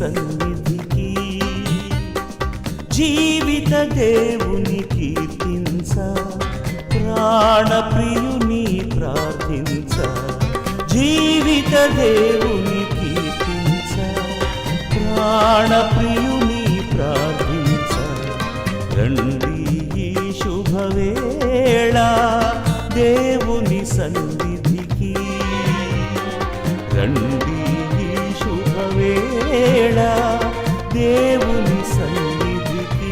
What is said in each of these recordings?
సన్నిధికి జీవిత దేవుని కీర్తించ ప్రాణప్రియుని ప్రార్థించ జీవిత దేవుని కీర్తించ ప్రాణప్రియుని ప్రార్థించ రండి ఈ శుభవేళ దేవుని సన్నిధికి రండి ఈ శుభవేళ దేవుని సన్నిధికి.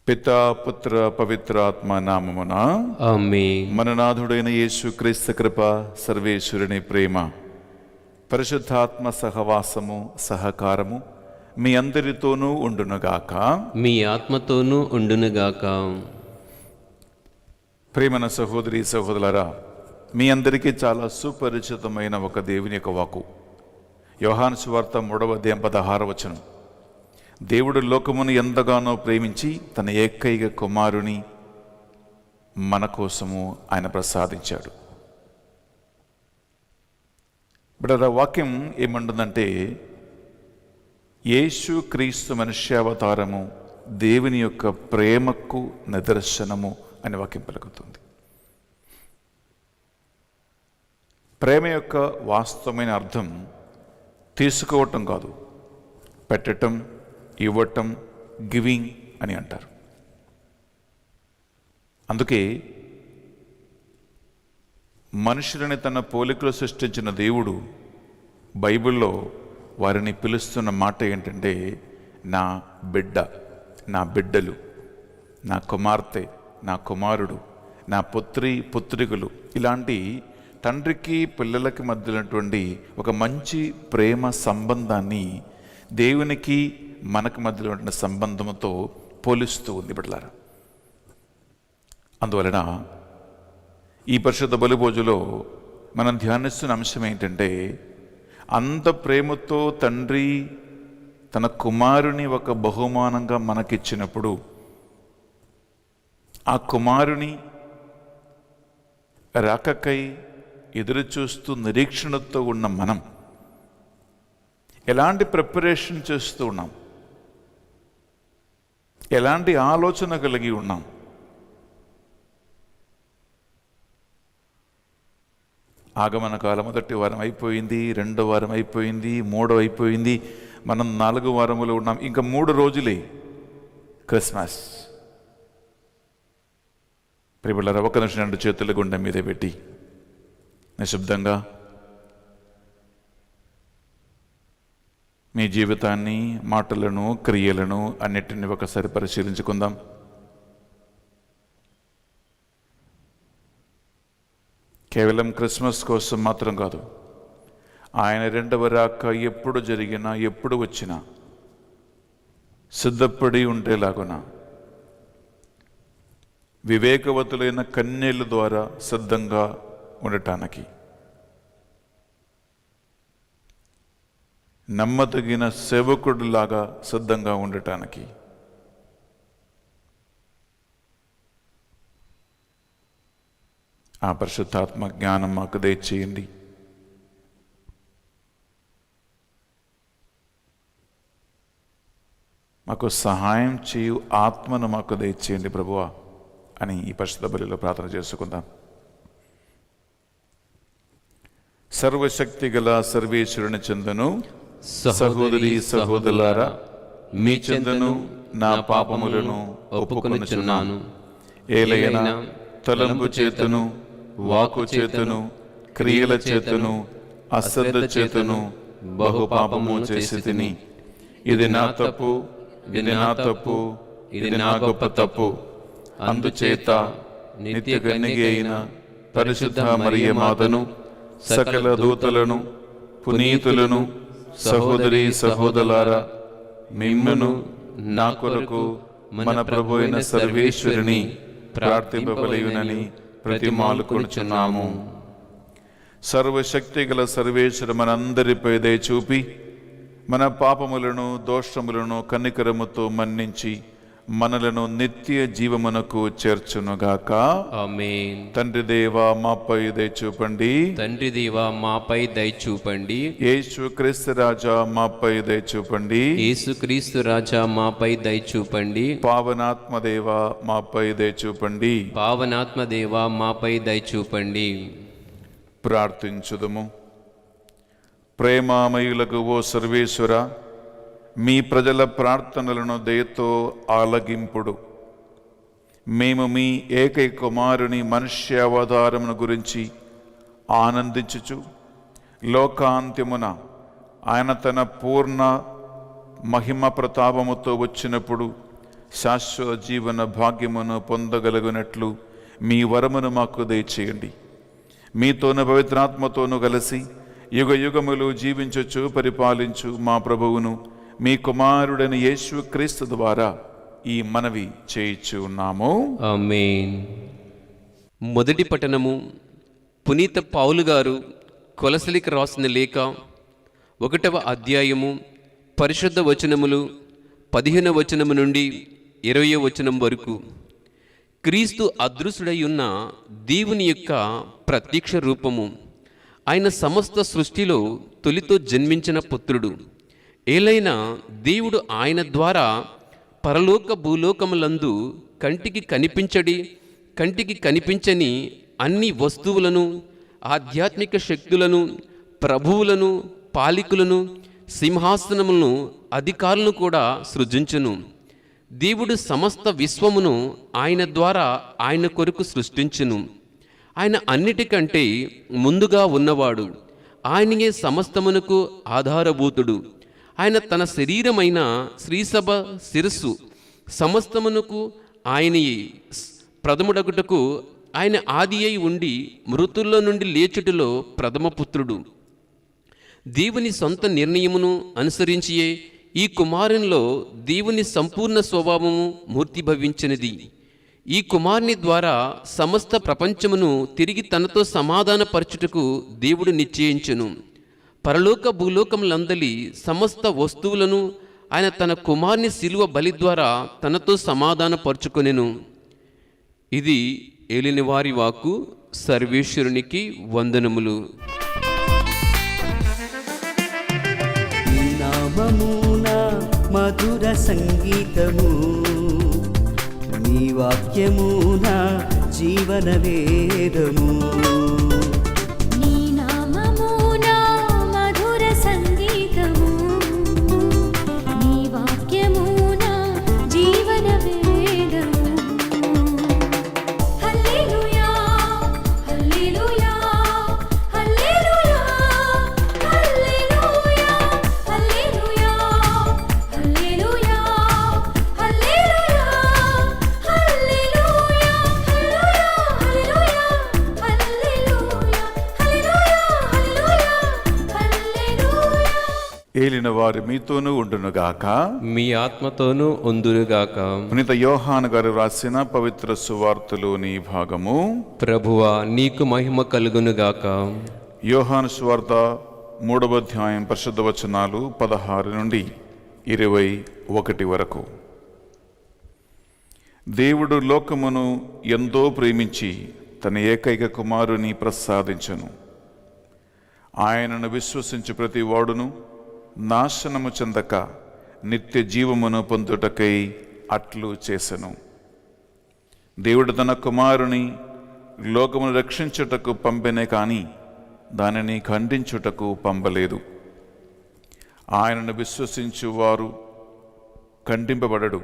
పితా పుత్ర పవిత్రాత్మ నామమున ఆమేన్. మన నాథుడైన యేసు క్రీస్తు కృప, సర్వేశ్వరుని ప్రేమ, పరిశుద్ధాత్మ సహవాసము సహకారము మీ అందరితోనూ ఉండునుగాక. మీ ఆత్మతోనూ ఉండునుగాక. ప్రేమన సహోదరి సహోదరులారా, మీ అందరికీ చాలా సుపరిచితమైన ఒక దేవుని యొక్క వాక్కు. యోహాను సువార్త 3వ అధ్యాయం 16వ వచనం. దేవుడు లోకమును ఎంతగానో ప్రేమించి తన ఏకైక కుమారుని మన కోసము ఆయన ప్రసాదించాడు. ఇప్పుడు ఆ వాక్యం ఏమంటుందంటే, యేసు క్రీస్తు మనుష్యావతారము దేవుని యొక్క ప్రేమకు నిదర్శనము అనే వాక్యం పలుకుతుంది. ప్రేమ యొక్క వాస్తవమైన అర్థం తీసుకోవటం కాదు, పెట్టటం, ఇవ్వటం, గివింగ్ అని అంటారు. అందుకే మనుషులని తన పోలికలో సృష్టించిన దేవుడు బైబిల్లో వారిని పిలుస్తున్న మాట ఏంటంటే, నా బిడ్డ, నా బిడ్డలు, నా కుమార్తె, నా కుమారుడు, నా పుత్రి పుత్రికలు. ఇలాంటి తండ్రికి పిల్లలకి మధ్యలోటువంటి ఒక మంచి ప్రేమ సంబంధాన్ని దేవునికి మనకు మధ్యలో ఉన్న సంబంధంతో పోలిస్తూ ఉంది బిడ్డలారా. అందువలన ఈ పరిశుద్ధ బలిభోజులో మనం ధ్యానిస్తున్న అంశం ఏంటంటే, అంత ప్రేమతో తండ్రి తన కుమారుని ఒక బహుమానంగా మనకిచ్చినప్పుడు, ఆ కుమారుని రాకకై ఎదురు చూస్తూ నిరీక్షణతో ఉన్న మనం ఎలాంటి ప్రిపరేషన్ చేస్తూ ఉన్నాం, ఎలాంటి ఆలోచన కలిగి ఉన్నాం. ఆగమన కాలం 1వ వారం అయిపోయింది, 2వ వారం అయిపోయింది, 3వ అయిపోయింది, మనం 4వ వారములో ఉన్నాం. ఇంకా 3 రోజులే క్రిస్మస్. ప్రియబిడ్డలారా, ఒక నిమిషం 2 చేతుల గుండె మీద పెట్టి నిశ్శబ్దంగా మీ జీవితాన్ని, మాటలను, క్రియలను అన్నిటిని ఒకసారి పరిశీలించుకుందాం. కేవలం క్రిస్మస్ కోసం మాత్రం కాదు, ఆయన 2వ రాక ఎప్పుడు జరిగినా, ఎప్పుడు వచ్చినా సిద్ధపడి ఉండేలాగున వివేకవతులైన కన్యల ద్వారా సిద్ధంగా ఉండటానికి నమ్మదగిన సేవకుడిలాగా సిద్ధంగా ఉండటానికి ఆ పరిశుద్ధాత్మ జ్ఞానం మాకు దయచేయండి. మాకు సహాయం చేయు ఆత్మను మాకు దయచేయండి ప్రభువా అని ఈ పరిశుద్ధ బలిలో ప్రార్థన చేసుకుందాం. సర్వశక్తి గల సర్వేశ్వరుని చెందును సహోదరి సహోదరులారా, మీ చెందును నా పాపములను ఒప్పుకొనుచున్నాను. ఏలైనా తలంపు చేతును, వాకు చేతును, క్రియల చేతును, అశ్రద్ధ చేతును బహుపాపము చేసి తిని. ఇది నా తప్పు, ఇది నా తప్పు, ఇది నా గొప్ప తప్పు. అందుచేత నిత్య కన్యక అయిన పరిశుద్ధ మరియ మాతను, సకల దూతలను, పునీతులను, సహోదరి సహోదరులారా, మిమ్మును నా కొరకు మన ప్రభు అయిన సర్వేశ్వరుని ప్రార్థింపబలియునని ప్రతిమాలుకొనుచున్నాము. సర్వశక్తి గల సర్వేశ్వరు మనందరిపై దయ చూపి మన పాపములను దోషములను కనికరముతో మన్నించి మనలను నిత్య జీవమునకు చేర్చునుగాక. ఆమేన్. తండ్రి దేవా మాపై దయ చూపండి. తండ్రి దేవా మాపై దయ చూపండి. యేసుక్రీస్తు రాజా మాపై దయ చూపండి. యేసుక్రీస్తు రాజా మాపై దయ చూపండి. పావనాత్మ దేవా మాపై దయ చూపండి. పావనాత్మ దేవా మాపై దయ చూపండి. ప్రార్థించుదుము. ప్రేమామయులకు ఓ సర్వేశ్వర, మీ ప్రజల ప్రార్థనలను దయతో ఆలగింపుడు. మేము మీ ఏకైక కుమారుని మనుష్యావతారమును గురించి ఆనందించుచు లోకాంత్యమున ఆయన తన పూర్ణ మహిమ ప్రతాపముతో వచ్చినప్పుడు శాశ్వత జీవన భాగ్యమును పొందగలుగునట్లు మీ వరమును మాకు దయచేయండి. మీతోను పవిత్రాత్మతోనూ కలిసి యుగ యుగములు జీవించుచు పరిపాలించు మా ప్రభువును మీ కుమారుడైన యేసుక్రీస్తు ద్వారా ఈ మనవి చేయిచు ఉన్నాము. ఆమేన్. మొదటి పఠనము పునీత పౌలు గారు కొలసలికి రాసిన లేఖ 1వ అధ్యాయము పరిశుద్ధ వచనములు 15వ వచనము నుండి 20వ వచనం వరకు. క్రీస్తు అదృశ్యుడై ఉన్న దేవుని యొక్క ప్రత్యక్ష రూపము. ఆయన సమస్త సృష్టిలో తొలితో జన్మించిన పుత్రుడు. ఏలైనా దేవుడు ఆయన ద్వారా పరలోక భూలోకములందు కంటికి కనిపించని అన్ని వస్తువులను, ఆధ్యాత్మిక శక్తులను, ప్రభువులను, పాలికులను, సింహాసనములను, అధికారులను కూడా సృజించును. దేవుడు సమస్త విశ్వమును ఆయన ద్వారా ఆయన కొరకు సృష్టించును. ఆయన అన్నిటికంటే ముందుగా ఉన్నవాడు. ఆయనయే సమస్తమునకు ఆధారభూతుడు. ఆయన తన శరీరమైన శ్రీసభ శిరస్సు. సమస్తమునకు ఆయనయే ప్రథముడగుటకు ఆయన ఆది అయి ఉండి మృతుల్లో నుండి లేచుటలో ప్రథమపుత్రుడు. దేవుని సొంత నిర్ణయమును అనుసరించియే ఈ కుమారునిలో దేవుని సంపూర్ణ స్వభావము మూర్తిభవించినది. ఈ కుమారుని ద్వారా సమస్త ప్రపంచమును తిరిగి తనతో సమాధానపరచుటకు దేవుడు నిశ్చయించును. పరలోక భూలోకములందలి సమస్త వస్తువులను ఆయన తన కుమారుని శిలువ బలి ద్వారా తనతో సమాధానపరుచుకొనెను. ఇది ఏలిన వారి వాక్కు. సర్వేశ్వరునికి వందనములు. నీ నామమున మధుర సంగీతము, నీ వాక్యమున జీవన వేదము. నీ నామమున మధుర సంగీతము, నీ వాక్యమున జీవన వేదము. హల్లెలూయా hallelujah hallelujah hallelujah hallelujah hallelujah హల్లెలూయా ఏలిన వారు మీతోనూ ఉండునుగాక. మీ ఆత్మతోనూ ఉందురుగాక. పునీత యోహాను గారు రాసిన పవిత్ర సువార్తలోని భాగము. ప్రభువా నీకు మహిమ కలుగునుగాక. యోహాను సువార్త 3వ అధ్యాయం పరిశుద్ధ వచనాలు 16 నుండి 21 వరకు. దేవుడు లోకమును ఎంతో ప్రేమించి తన ఏకైక కుమారుని ప్రసాదించెను. ఆయనను విశ్వసించి ప్రతి వాడును నాశనము చెందక నిత్య జీవమును పొందుటకై అట్లు చేసెను. దేవుడు తన కుమారుని లోకమును రక్షించుటకు పంపెనే కానీ దానిని ఖండించుటకు పంపలేదు. ఆయనను విశ్వసించువారు ఖండింపబడడు,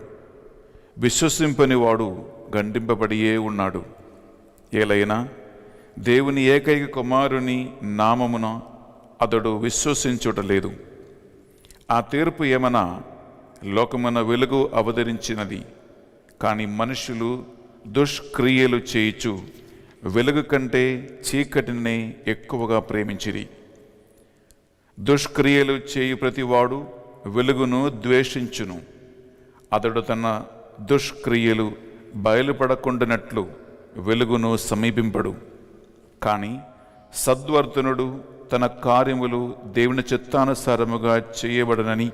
విశ్వసింపని వాడు ఖండింపబడియే ఉన్నాడు. ఏలైనా దేవుని ఏకైక కుమారుని నామమున అతడు విశ్వసించుటలేదు. ఆ తీర్పు ఏమన్నా, లోకమున వెలుగు అవతరించినది, కానీ మనుషులు దుష్క్రియలు చేయుచు వెలుగు కంటే చీకటిని ఎక్కువగా ప్రేమించిరి. దుష్క్రియలు చేయు ప్రతివాడు వెలుగును ద్వేషించును, అతడు తన దుష్క్రియలు బయలుపడకుండానట్లు వెలుగును సమీపింపడు. కానీ సద్వర్తనుడు తన కార్యములు దేవుని చిత్తానుసారముగా చేయబడనని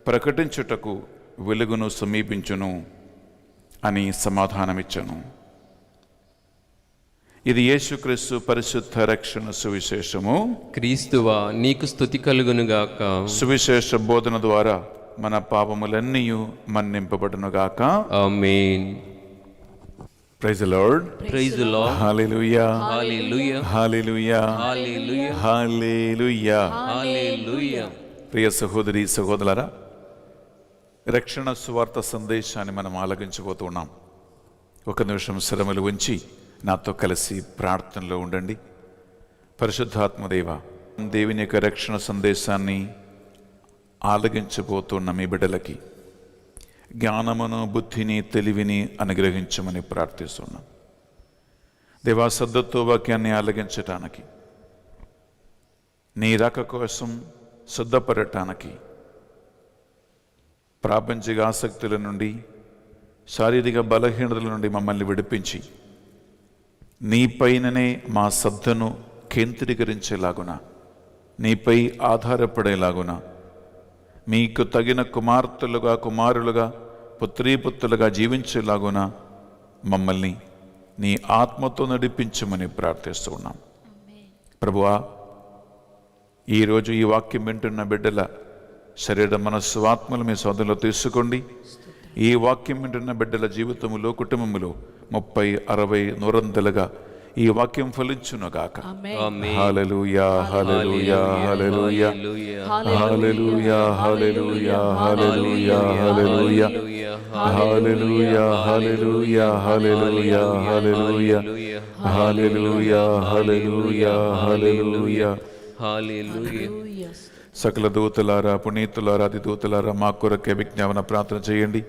ప్రకటించుటకు వెలుగును సమీపించును అని సమాధానమిచ్చను. ఇది యేసుక్రీస్తు పరిశుద్ధ రక్షణ సువిశేషము. క్రీస్తువా నీకు స్తుతి కలుగునుగాక. సువిశేష బోధన ద్వారా మన పాపములన్నీ మన్నింపబడునుగాక. Amen. Praise the Lord. Praise the Lord. Hallelujah, hallelujah, hallelujah, hallelujah, hallelujah. Hallelujah. ప్రియ సహోదరి సహోదరులారా, రక్షణ సువార్త సందేశాన్ని మనం ఆలకించబోతున్నాం. ఒక నిమిషం శ్రమలు ఉంచి నాతో కలిసి ప్రార్థనలో ఉండండి. పరిశుద్ధాత్మదేవ, దేవుని యొక్క రక్షణ సందేశాన్ని ఆలగించబోతున్న మీ బిడ్డలకి జ్ఞానమును, బుద్ధిని, తెలివిని అనుగ్రహించమని ప్రార్థిస్తున్నాం. దేవా, శ్రద్ధతో వాక్యాన్ని ఆలగించటానికి, నీ రాక కోసం సిద్ధపడటానికి, ప్రాపంచిక ఆసక్తుల నుండి, శారీరక బలహీనతల నుండి మమ్మల్ని విడిపించి నీపైననే మా శ్రద్ధను కేంద్రీకరించేలాగున, నీపై ఆధారపడేలాగున, మీకు తగిన కుమార్తెలుగా, కుమారులుగా, పుత్రీపుత్రులుగా జీవించేలాగున మమ్మల్ని నీ ఆత్మతో నడిపించమని ప్రార్థిస్తూ ఉన్నాం. ప్రభువా, ఈరోజు ఈ వాక్యం వింటున్న బిడ్డల శరీర, మనస్సు, ఆత్మలు మీ సోదరులో తీసుకోండి. ఈ వాక్యం వింటున్న బిడ్డల జీవితములో, కుటుంబములో 30, 60, 100 ఈ వాక్యం ఫలించునుగాక. హల్లెలూయా, hallelujah, hallelujah, hallelujah, hallelujah, hallelujah, hallelujah, hallelujah, hallelujah, hallelujah, hallelujah, hallelujah, hallelujah, hallelujah, హల్లెలూయా. సకల దూతలారా, పునీతులారా, అతిదూతలారా మా కొరకే విజ్ఞాపన ప్రార్థన చేయండి.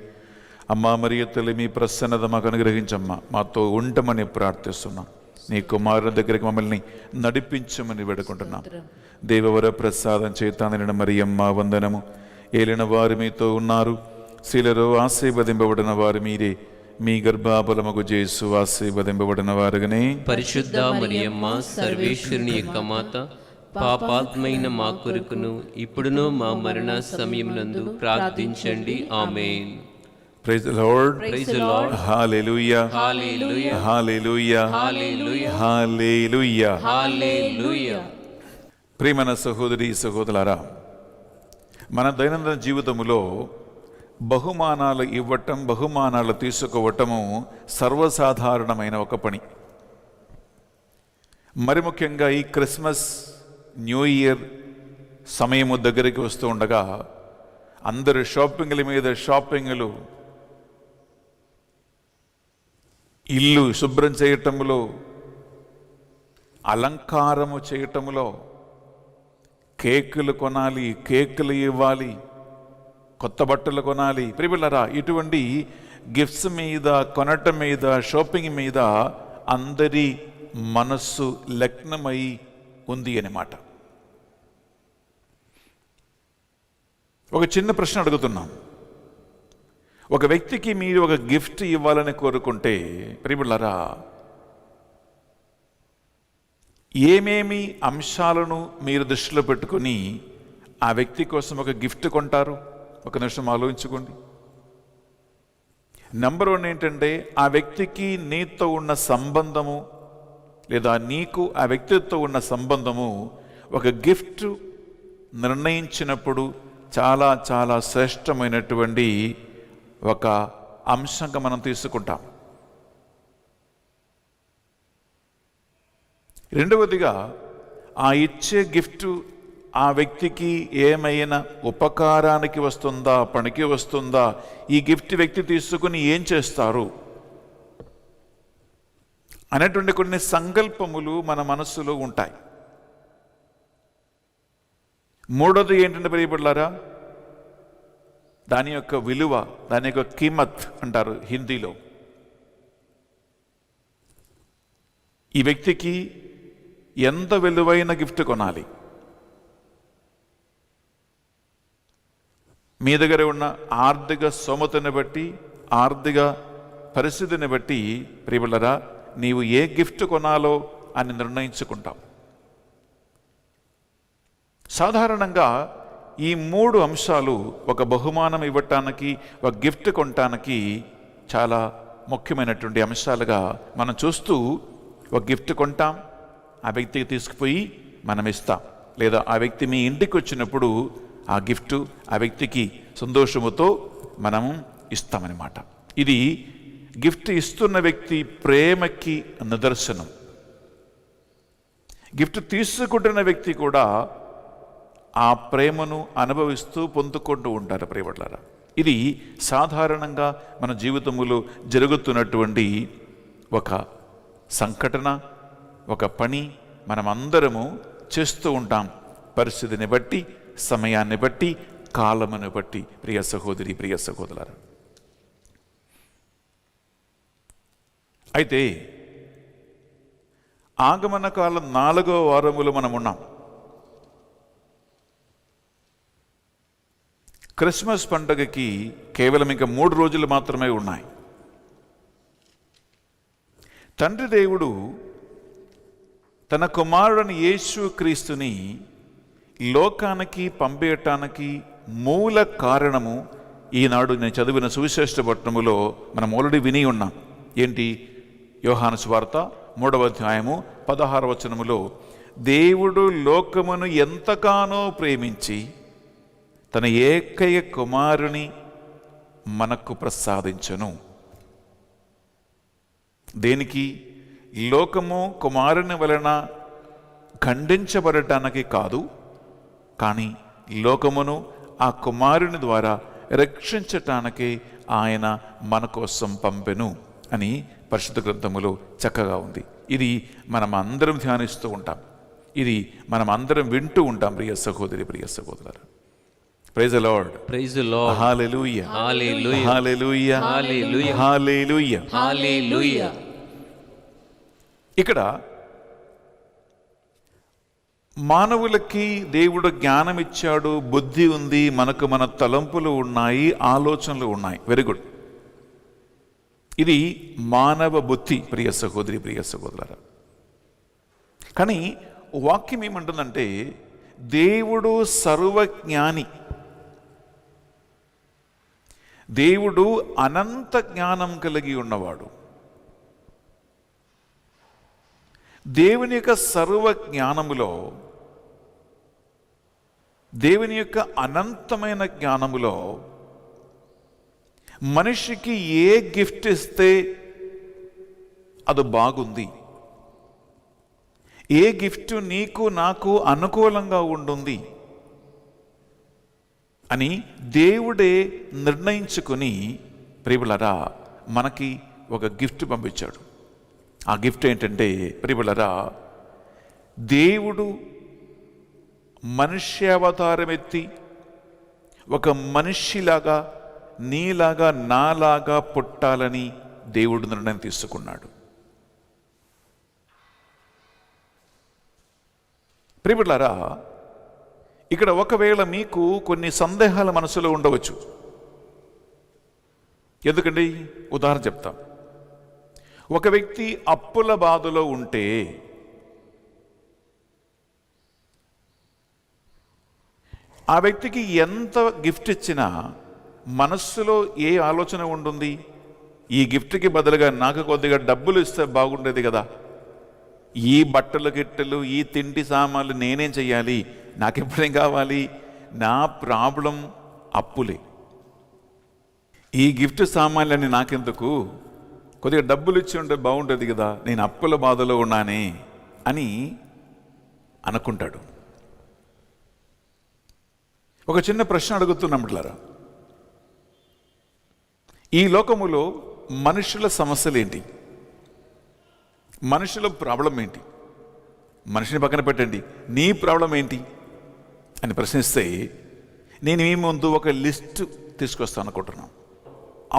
అమ్మా మరియ తల్లి, మీ ప్రసన్నత మాకు అనుగ్రహించమ్మా. మాతో ఉండమని ప్రార్థిస్తున్నాం. నీ కుమారుని దగ్గరికి మమ్మల్ని నడిపించమని వేడుకుంటున్నాం. దేవవర ప్రసాదం చేత నిండిన మరియమ్మ వందనము. ఏలిన వారు మీతో ఉన్నారు, స్త్రీలలో ఆశీర్వదింపబడిన వారు మీరే. మీ గర్భఫలమగు యేసు ఆశీర్వదింపబడిన వారుగానే. పరిశుద్ధ మరియమ్మ సర్వేశ్వరుని యొక్క మాత, పాపాత్మైన మా కొరకును ఇప్పుడును మా మరణ సమయమునందు ప్రార్థించండి. Amen. Praise the Lord. Praise the Lord. Hallelujah, hallelujah, hallelujah, hallelujah, hallelujah. Hallelujah. ప్రియమైన సహోదరి సహోదరులారా, మన దైనందిన జీవితములో బహుమానాలు ఇవ్వటం, బహుమానాలు తీసుకోవటము సర్వసాధారణమైన ఒక పని. మరి ముఖ్యంగా ఈ క్రిస్మస్, న్యూ ఇయర్ సమయము దగ్గరికి వస్తూ ఉండగా అందరు షాపింగ్ల మీద షాపింగ్లు, ఇల్లు శుభ్రం చేయటంలో, అలంకారము చేయటంలో, కేకులు కొనాలి, కేకులు ఇవ్వాలి, కొత్త బట్టలు కొనాలి. ప్రియపిల్లరా, ఇటువంటి గిఫ్ట్స్ మీద, కొనటం మీద, షాపింగ్ మీద అందరి మనస్సు లగ్నమై ఉంది అన్నమాట. ఒక చిన్న ప్రశ్న అడుగుతున్నాం. ఒక వ్యక్తికి మీరు ఒక గిఫ్ట్ ఇవ్వాలని కోరుకుంటే, ప్రియపిల్లరా, ఏమేమి అంశాలను మీరు దృష్టిలో పెట్టుకొని ఆ వ్యక్తి కోసం ఒక గిఫ్ట్ కొంటారు? ఒక నిమిషం ఆలోచించుకోండి. నెంబర్ 1 ఏంటంటే ఆ వ్యక్తికి నీతో ఉన్న సంబంధము, లేదా నీకు ఆ వ్యక్తితో ఉన్న సంబంధము ఒక గిఫ్ట్ నిర్ణయించినప్పుడు చాలా చాలా శ్రేష్టమైనటువంటి ఒక అంశంగా మనం తీసుకుంటాం. రెండవదిగా, ఆ ఇచ్చే గిఫ్ట్ ఆ వ్యక్తికి ఏమైనా ఉపకారానికి వస్తుందా, పనికి వస్తుందా, ఈ గిఫ్ట్ వ్యక్తి తీసుకుని ఏం చేస్తారు అనేటువంటి కొన్ని సంకల్పములు మన మనస్సులో ఉంటాయి. మూడోది ఏంటంటే ప్రియబిడ్డలారా, దాని యొక్క విలువ, దాని యొక్క కీమత్ అంటారు హిందీలో. ఈ వ్యక్తికి ఎంత విలువైన గిఫ్ట్ కొనాలి, మీ దగ్గర ఉన్న ఆర్థిక స్తోమతను బట్టి, ఆర్థిక పరిస్థితిని బట్టి ప్రియబిడ్డలారా, నీవు ఏ గిఫ్ట్ కొనాలో అని నిర్ణయించుకుంటావు. సాధారణంగా ఈ 3 అంశాలు ఒక బహుమానం ఇవ్వటానికి, ఒక గిఫ్ట్ కొనటానికి చాలా ముఖ్యమైనటువంటి అంశాలుగా మనం చూస్తూ, ఒక గిఫ్ట్ కొంటాం, ఆ వ్యక్తికి తీసుకుపోయి మనం ఇస్తాం. లేదా ఆ వ్యక్తి మీ ఇంటికి వచ్చినప్పుడు ఆ గిఫ్ట్ ఆ వ్యక్తికి సంతోషముతో మనము ఇస్తామన్నమాట. ఇది గిఫ్ట్ ఇస్తున్న వ్యక్తి ప్రేమకి నిదర్శనం. గిఫ్ట్ తీసుకుంటున్న వ్యక్తి కూడా ఆ ప్రేమను అనుభవిస్తూ పొందుకుంటూ ఉంటారు ప్రియబిడ్డలారా. ఇది సాధారణంగా మన జీవితంలో జరుగుతున్నటువంటి ఒక సంఘటన, ఒక పని మనమందరము చేస్తూ ఉంటాం. పరిస్థితిని బట్టి, సమయాన్ని బట్టి, కాలమును బట్టి. ప్రియ సహోదరి, ప్రియ సహోదరులారా, అయితే ఆగమన కాలం 4వ వారములో మనం ఉన్నాం. క్రిస్మస్ పండుగకి కేవలం ఇంకా 3 రోజులు మాత్రమే ఉన్నాయి. తండ్రి దేవుడు తన కుమారుని యేసు క్రీస్తుని లోకానికి పంపేయటానికి మూల కారణము ఈనాడు నేను చదివిన సువిశేష పట్టణములో మనం ఆల్రెడీ విని ఉన్నాం. ఏంటి? యోహాను సువార్త 3వ అధ్యాయము 16వ వచనములో, దేవుడు లోకమును ఎంతగానో ప్రేమించి తన ఏకైక కుమారుని మనకు ప్రసాదించును. దేనికి? లోకము కుమారుని వలన ఖండించబడటానికి కాదు, కానీ లోకమును ఆ కుమారుని ద్వారా రక్షించటానికి ఆయన మన కోసం పంపెను అని పరిశుద్ధ గ్రంథములో చక్కగా ఉంది. ఇది మనం అందరం ధ్యానిస్తూ ఉంటాం, ఇది మనం అందరం వింటూ ఉంటాం. ప్రియ సహోదరి, ప్రియ సహోదరులారా, praise the Lord, praise the Lord, hallelujah, hallelujah, hallelujah, hallelujah, hallelujah, hallelujah. ఇక్కడ మానవులకి దేవుడు జ్ఞానం ఇచ్చాడు, బుద్ధి ఉంది, మనకు మన తలంపులు ఉన్నాయి, ఆలోచనలు ఉన్నాయి. Very good. ఇది మానవ బుద్ధి ప్రియ సహోదరి, ప్రియ సహోదరులారా. కానీ వాక్యం ఏమంటుందంటే, దేవుడు సర్వజ్ఞాని, దేవుడు అనంత జ్ఞానం కలిగి ఉన్నవాడు. దేవుని యొక్క సర్వ జ్ఞానములో, దేవుని యొక్క అనంతమైన జ్ఞానములో మనిషికి ఏ గిఫ్ట్ ఇస్తే అది బాగుంది, ఏ గిఫ్ట్ నీకు నాకు అనుకూలంగా ఉంటుంది అని దేవుడే నిర్ణయించుకుని ప్రియులారా మనకి ఒక గిఫ్ట్ పంపించాడు. ఆ గిఫ్ట్ ఏంటంటే ప్రియులారా, దేవుడు మనుష్యావతారం ఎత్తి ఒక మనిషిలాగా, నీలాగా నాలాగా పుట్టాలని దేవుడు నిర్ణయం తీసుకున్నాడు. ప్రియులారా, ఇక్కడ ఒకవేళ మీకు కొన్ని సందేహాల మనసులో ఉండవచ్చు. ఎందుకండి? ఉదాహరణ చెప్తాం. ఒక వ్యక్తి అప్పుల బాధలో ఉంటే ఆ వ్యక్తికి ఎంత గిఫ్ట్ ఇచ్చినా మనస్సులో ఏ ఆలోచన ఉంటుంది? ఈ గిఫ్ట్కి బదులుగా నాకు కొద్దిగా డబ్బులు ఇస్తే బాగుండేది కదా, ఈ బట్టలు గిట్టలు ఈ తిండి సామాన్లు నేనేం చెయ్యాలి, నాకెప్పుడేం కావాలి, నా ప్రాబ్లం అప్పులే, ఈ గిఫ్ట్ సామాన్లన్నీ నాకెందుకు, కొద్దిగా డబ్బులు ఇచ్చి ఉంటే బాగుంటుంది కదా, నేను అప్పుల బాధలో ఉన్నానే అని అనుకుంటాడు. ఒక చిన్న ప్రశ్న అడుగుతున్నట్లరా, ఈ లోకములో మనుషుల సమస్యలు ఏంటి? మనుషుల ప్రాబ్లం ఏంటి? మనిషిని పక్కన పెట్టండి, నీ ప్రాబ్లం ఏంటి అని ప్రశ్నిస్తే నేను మీ ముందు ఒక లిస్ట్ తీసుకొస్తాను అనుకుంటున్నాను.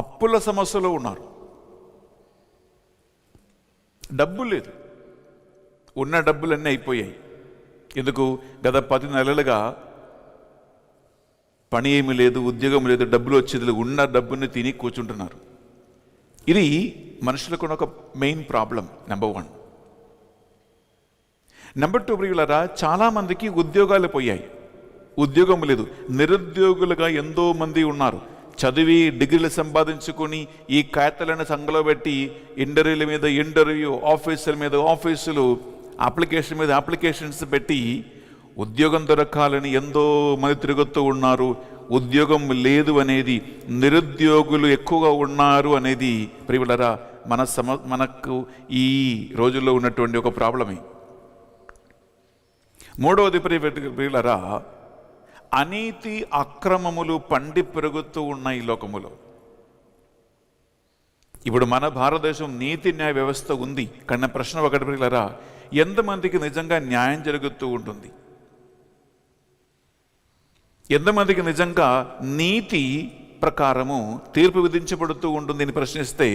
అప్పుల సమస్యలో ఉన్నారు, డబ్బు లేదు, ఉన్న డబ్బులన్నీ అయిపోయాయి. ఎందుకు? గత 10 నెలలుగా పని ఏమి లేదు, ఉద్యోగం లేదు, డబ్బులు వచ్చేది, ఉన్న డబ్బుని తిని కూర్చుంటున్నారు. ఇది మనుషులకు ఒక మెయిన్ ప్రాబ్లం, నెంబర్ 1. నెంబర్ 2 ప్రియులారా, చాలామందికి ఉద్యోగాలు పోయాయి, ఉద్యోగం లేదు, నిరుద్యోగులుగా ఎంతో మంది ఉన్నారు. చదివి డిగ్రీలు సంపాదించుకొని ఈ కాగితాలను సంఘలో పెట్టి ఇంటర్వ్యూల మీద ఇంటర్వ్యూ, ఆఫీసుల మీద ఆఫీసులు, అప్లికేషన్ మీద అప్లికేషన్స్ పెట్టి ఉద్యోగం దొరకాలని ఎంతో మంది తిరుగుతూ ఉన్నారు. ఉద్యోగం లేదు అనేది, నిరుద్యోగులు ఎక్కువగా ఉన్నారు అనేది ప్రియులరా మనకు ఈ రోజుల్లో ఉన్నటువంటి ఒక ప్రాబ్లమే. 3వది ప్రియులరా, అనీతి అక్రమములు పండి పెరుగుతూ ఉన్నాయి ఈ లోకములో. ఇప్పుడు మన భారతదేశం నీతి న్యాయ వ్యవస్థ ఉంది, కానీ ప్రశ్న ఒకటి ప్రియులరా, ఎంతమందికి నిజంగా న్యాయం జరుగుతూ ఉంటుంది? ఎంతమందికి నిజంగా నీతి ప్రకారము తీర్పు విధించబడుతూ ఉంటుంది అని ప్రశ్నిస్తే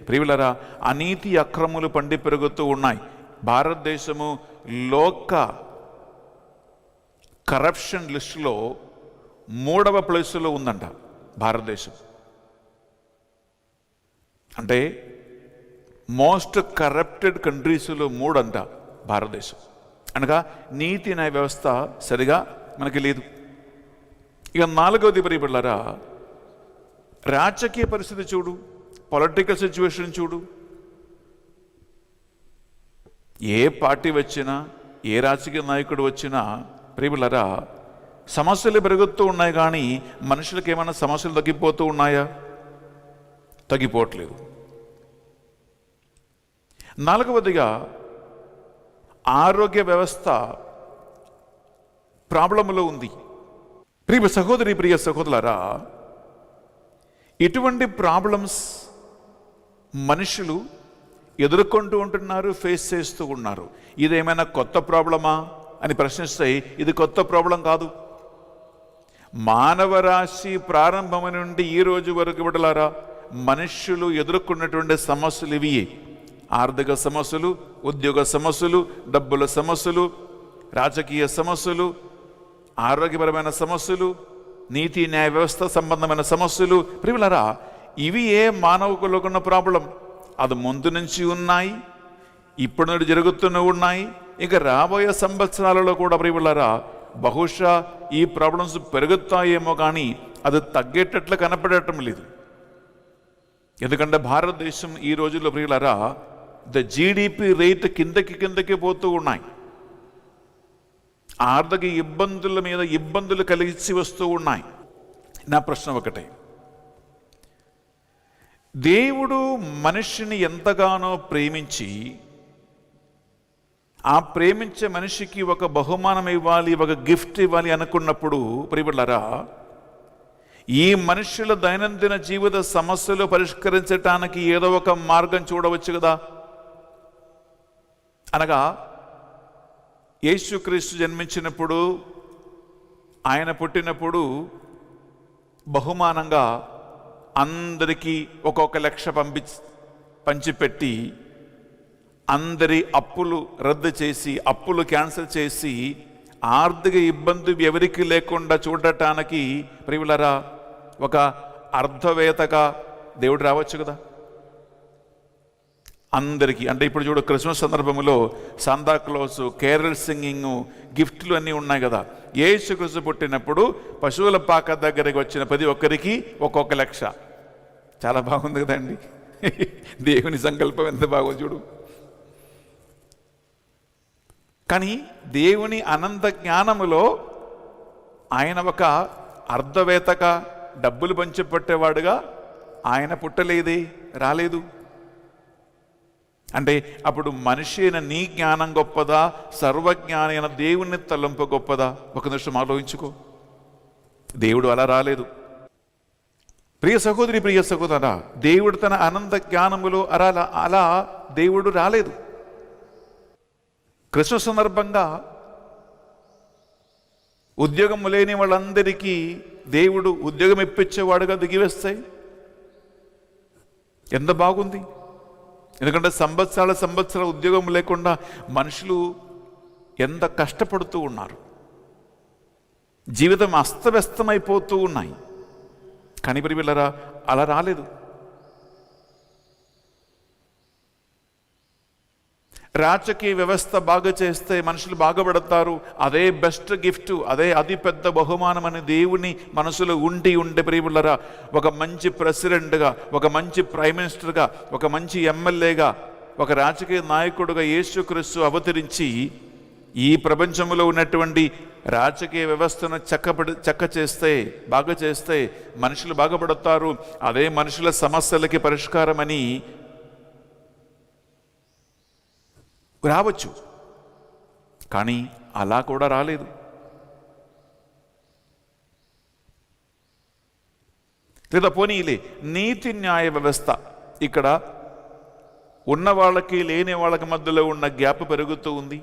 ప్రియులరా, అనీతి అక్రములు పండి పెరుగుతూ ఉన్నాయి. భారతదేశము లోక కరప్షన్ లిస్టులో 3వ ప్లేసులో ఉందంట భారతదేశం. అంటే మోస్ట్ కరప్టెడ్ కంట్రీస్లో 3 అంట భారతదేశం. అనగా నీతి న్యాయ వ్యవస్థ సరిగా మనకి లేదు. ఇక 4వది ప్రియబిడ్డలారా, రాజకీయ పరిస్థితి చూడు, పొలిటికల్ సిచ్యువేషన్ చూడు. ఏ పార్టీ వచ్చినా, ఏ రాజకీయ నాయకుడు వచ్చినా ప్రియబిడ్డలారా, సమస్యలు పెరుగుతూ ఉన్నాయి, కానీ మనుషులకు ఏమైనా సమస్యలు తగ్గిపోతూ ఉన్నాయా? తగ్గిపోవట్లేదు. 4వదిగా ఆరోగ్య వ్యవస్థ ప్రాబ్లంలో ఉంది. ప్రియ సహోదరి, ప్రియ సహోదరులారా, ఇటువంటి ప్రాబ్లమ్స్ మనుషులు ఎదుర్కొంటూ ఉంటున్నారు, ఫేస్ చేస్తూ ఉన్నారు. ఇదేమైనా కొత్త ప్రాబ్లమా అని ప్రశ్నిస్తే ఇది కొత్త ప్రాబ్లం కాదు. మానవరాశి ప్రారంభం నుండి ఈ రోజు వరకు బిడ్డలారా, మనుష్యులు ఎదుర్కొన్నటువంటి సమస్యలు ఇవి. ఆర్థిక సమస్యలు, ఉద్యోగ సమస్యలు, డబ్బుల సమస్యలు, రాజకీయ సమస్యలు, ఆరోగ్యపరమైన సమస్యలు, నీతి న్యాయ వ్యవస్థ సంబంధమైన సమస్యలు. ప్రియులారా, ఇవి ఏ మానవుకున్న ప్రాబ్లం? అది ముందు నుంచి ఉన్నాయి, ఇప్పుడు నుండి జరుగుతూనే ఉన్నాయి, ఇక రాబోయే సంవత్సరాలలో కూడా ప్రియులారా బహుశా ఈ ప్రాబ్లమ్స్ పెరుగుతాయేమో, కానీ అది తగ్గేటట్లు కనపడటం లేదు. ఎందుకంటే భారతదేశం ఈ రోజుల్లో ప్రియులారా జీడిపి రేట్ కిందకి పోతూ ఉన్నాయి. ఆర్థిక ఇబ్బందుల మీద ఇబ్బందులు కలిసి వస్తూ ఉన్నాయి. నా ప్రశ్న ఒకటే, దేవుడు మనిషిని ఎంతగానో ప్రేమించి ఆ ప్రేమించే మనిషికి ఒక బహుమానం ఇవ్వాలి, ఒక గిఫ్ట్ ఇవ్వాలి అనుకున్నప్పుడు ప్రియబిడ్డలారా, ఈ మనుషుల దైనందిన జీవిత సమస్యలు పరిష్కరించటానికి ఏదో ఒక మార్గం చూడవచ్చు కదా. అనగా యేసుక్రీస్తు జన్మించినప్పుడు, ఆయన పుట్టినప్పుడు బహుమానంగా అందరికీ ఒక్కొక్క లక్ష పంచిపెట్టి అందరి అప్పులు రద్దు చేసి, అప్పులు క్యాన్సిల్ చేసి, ఆర్థిక ఇబ్బంది ఎవరికి లేకుండా చూడటానికి ప్రియులరా ఒక అర్థవేత్తగా దేవుడు రావచ్చు కదా. అందరికీ. అంటే ఇప్పుడు చూడు, క్రిస్మస్ సందర్భంలో సంతా క్లాస్, కేరల్ సింగింగ్, గిఫ్ట్లు అన్నీ ఉన్నాయి కదా. యేసుక్రీస్తు పుట్టినప్పుడు పశువుల పాక దగ్గరికి వచ్చిన ప్రతి ఒక్కరికి ఒక్కొక్క లక్ష. చాలా బాగుంది కదండి. దేవుని సంకల్పం ఎంత బాగుంది చూడు. కానీ దేవుని అనంత జ్ఞానములో ఆయన ఒక అర్ధవేత్తగా, డబ్బులు పంచిపెట్టేవాడుగా ఆయన పుట్టలేదే, రాలేదు. అంటే అప్పుడు మనిషి అయిన నీ జ్ఞానం గొప్పదా, సర్వజ్ఞాని అయిన దేవుని తలంపు గొప్పదా? ఒక నిమిషం ఆలోచించుకో. దేవుడు అలా రాలేదు. ప్రియ సహోదరి, ప్రియ సహోదరా, దేవుడు తన అనంత జ్ఞానములో అలా దేవుడు రాలేదు. క్రిస్మస్ సందర్భంగా ఉద్యోగం లేని వాళ్ళందరికీ దేవుడు ఉద్యోగం ఇప్పించేవాడుగా దిగివేస్తాయి. ఎంత బాగుంది. ఎందుకంటే సంవత్సరాల ఉద్యోగం లేకుండా మనుషులు ఎంత కష్టపడుతూ ఉన్నారు. జీవితం అస్తవ్యస్తమైపోతూ ఉన్నాయి. కానీ ప్రియలారా, అలా రాలేదు. రాజకీయ వ్యవస్థ బాగా చేస్తే మనుషులు బాగుపడతారు, అదే బెస్ట్ గిఫ్ట్, అదే అతి పెద్ద బహుమానం అని దేవుని మనసులో ఉండే ప్రియలారా, ఒక మంచి ప్రెసిడెంట్గా, ఒక మంచి ప్రైమ్ మినిస్టర్గా, ఒక మంచి ఎమ్మెల్యేగా, ఒక రాజకీయ నాయకుడుగా యేసుక్రీస్తు అవతరించి ఈ ప్రపంచంలో ఉన్నటువంటి రాజకీయ వ్యవస్థను చక్క చేస్తే, బాగా చేస్తే మనుషులు బాగుపడతారు, అదే మనుషుల సమస్యలకి పరిష్కారమని రావచ్చు. కానీ అలా కూడా రాలేదు. లేదా పోనీలే నీతి న్యాయ వ్యవస్థ, ఇక్కడ ఉన్న వాళ్ళకి లేని వాళ్ళకి మధ్యలో ఉన్న గ్యాప్ పెరుగుతూ ఉంది.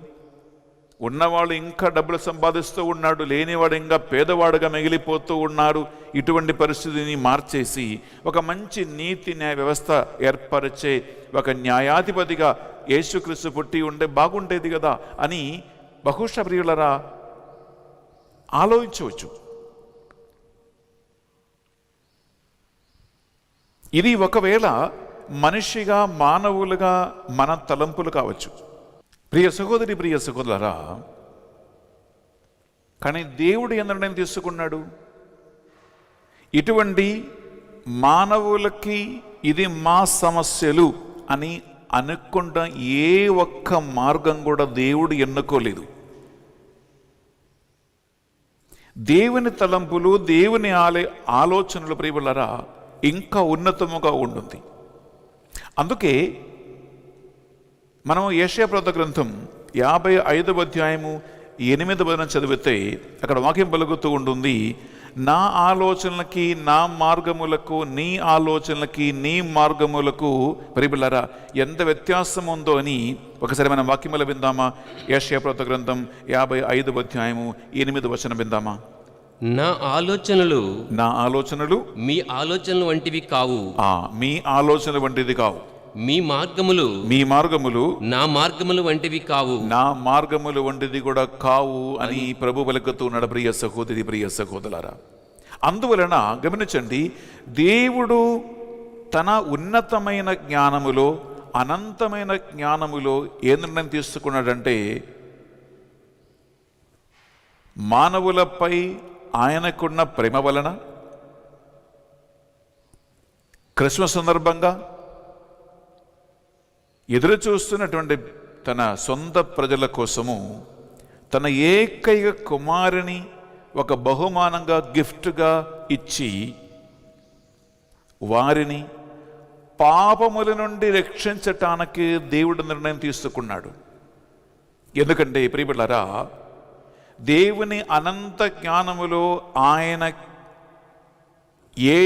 ఉన్నవాళ్ళు ఇంకా డబ్బులు సంపాదిస్తూ ఉన్నాడు, లేనివాడు ఇంకా పేదవాడుగా మిగిలిపోతూ ఉన్నారు. ఇటువంటి పరిస్థితిని మార్చేసి ఒక మంచి నీతి న్యాయ వ్యవస్థ ఏర్పరిచే ఒక న్యాయాధిపతిగా యేసుక్రీస్తు పుట్టి ఉంటే బాగుండేది కదా అని బహుశా ప్రియులరా ఆలోచించవచ్చు. ఇది ఒకవేళ మనిషిగా, మానవులుగా మన తలంపులు కావచ్చు. ప్రియ సహోదరి, ప్రియ సహోదరులారా, కానీ దేవుడు ఏ నిర్ణయం తీసుకున్నాడు? ఇటువంటి మానవులకి ఇది మా సమస్యలు అని అనుకుంటా ఏ ఒక్క మార్గం కూడా దేవుడు ఎన్నుకోలేదు. దేవుని తలంపులు, దేవుని ఆలోచనలు ప్రియలారా ఇంకా ఉన్నతముగా ఉంటుంది. అందుకే మనం యెషయా ప్రవక్త గ్రంథం 55వ అధ్యాయము 8వ వచనం చదివితే అక్కడ వాక్యం పలుకుతూ ఉంటుంది, నా ఆలోచనలకి, నా మార్గములకు, నీ ఆలోచనలకి, నీ మార్గములకు ప్రియలారా ఎంత వ్యత్యాసం ఉందో అని ఒకసారి మనం వాక్యములు విందామా? యెషయా ప్రవక్త గ్రంథం 55వ అధ్యాయము 8వ వచనం విందామా? నా ఆలోచనలు మీ ఆలోచనలు వంటివి కావు. మీ ఆలోచనలు వంటిది కావు. మీ మార్గములు నా మార్గములు వంటివి కావు. నా మార్గములు వంటిది కూడా కావు అని ప్రభు పలుకుతున్నాడు. ప్రియ సహోదరి, ప్రియ సహోదరులారా, అందువలన గమనించండి, దేవుడు తన ఉన్నతమైన జ్ఞానములో, అనంతమైన జ్ఞానములో ఏ నిర్ణయం తీసుకున్నాడంటే మానవులపై ఆయనకున్న ప్రేమ వలన క్రిస్మస్ సందర్భంగా ఎదురు చూస్తున్నటువంటి తన సొంత ప్రజల కోసము తన ఏకైక కుమారుని ఒక బహుమానంగా, గిఫ్ట్గా ఇచ్చి వారిని పాపముల నుండి రక్షించటానికి దేవుడు నిర్ణయం తీసుకున్నాడు. ఎందుకంటే ప్రియబిడ్డలారా, దేవుని అనంత జ్ఞానములో ఆయన ఏ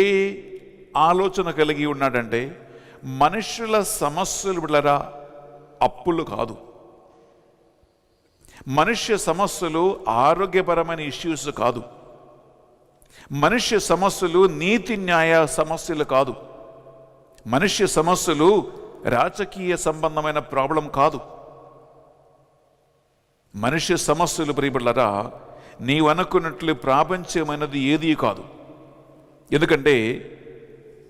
ఆలోచన కలిగి ఉన్నాడంటే మనుషుల సమస్యలు బిడ్డలారా అప్పులు కాదు. మనుష్య సమస్యలు ఆరోగ్యపరమైన ఇష్యూస్ కాదు. మనుష్య సమస్యలు నీతి న్యాయ సమస్యలు కాదు. మనుష్య సమస్యలు రాజకీయ సంబంధమైన ప్రాబ్లం కాదు. మనుష్య సమస్యలు ప్రియబిడ్డలారా నీవు అనుకున్నట్లు ప్రాపంచమైనది ఏదీ కాదు. ఎందుకంటే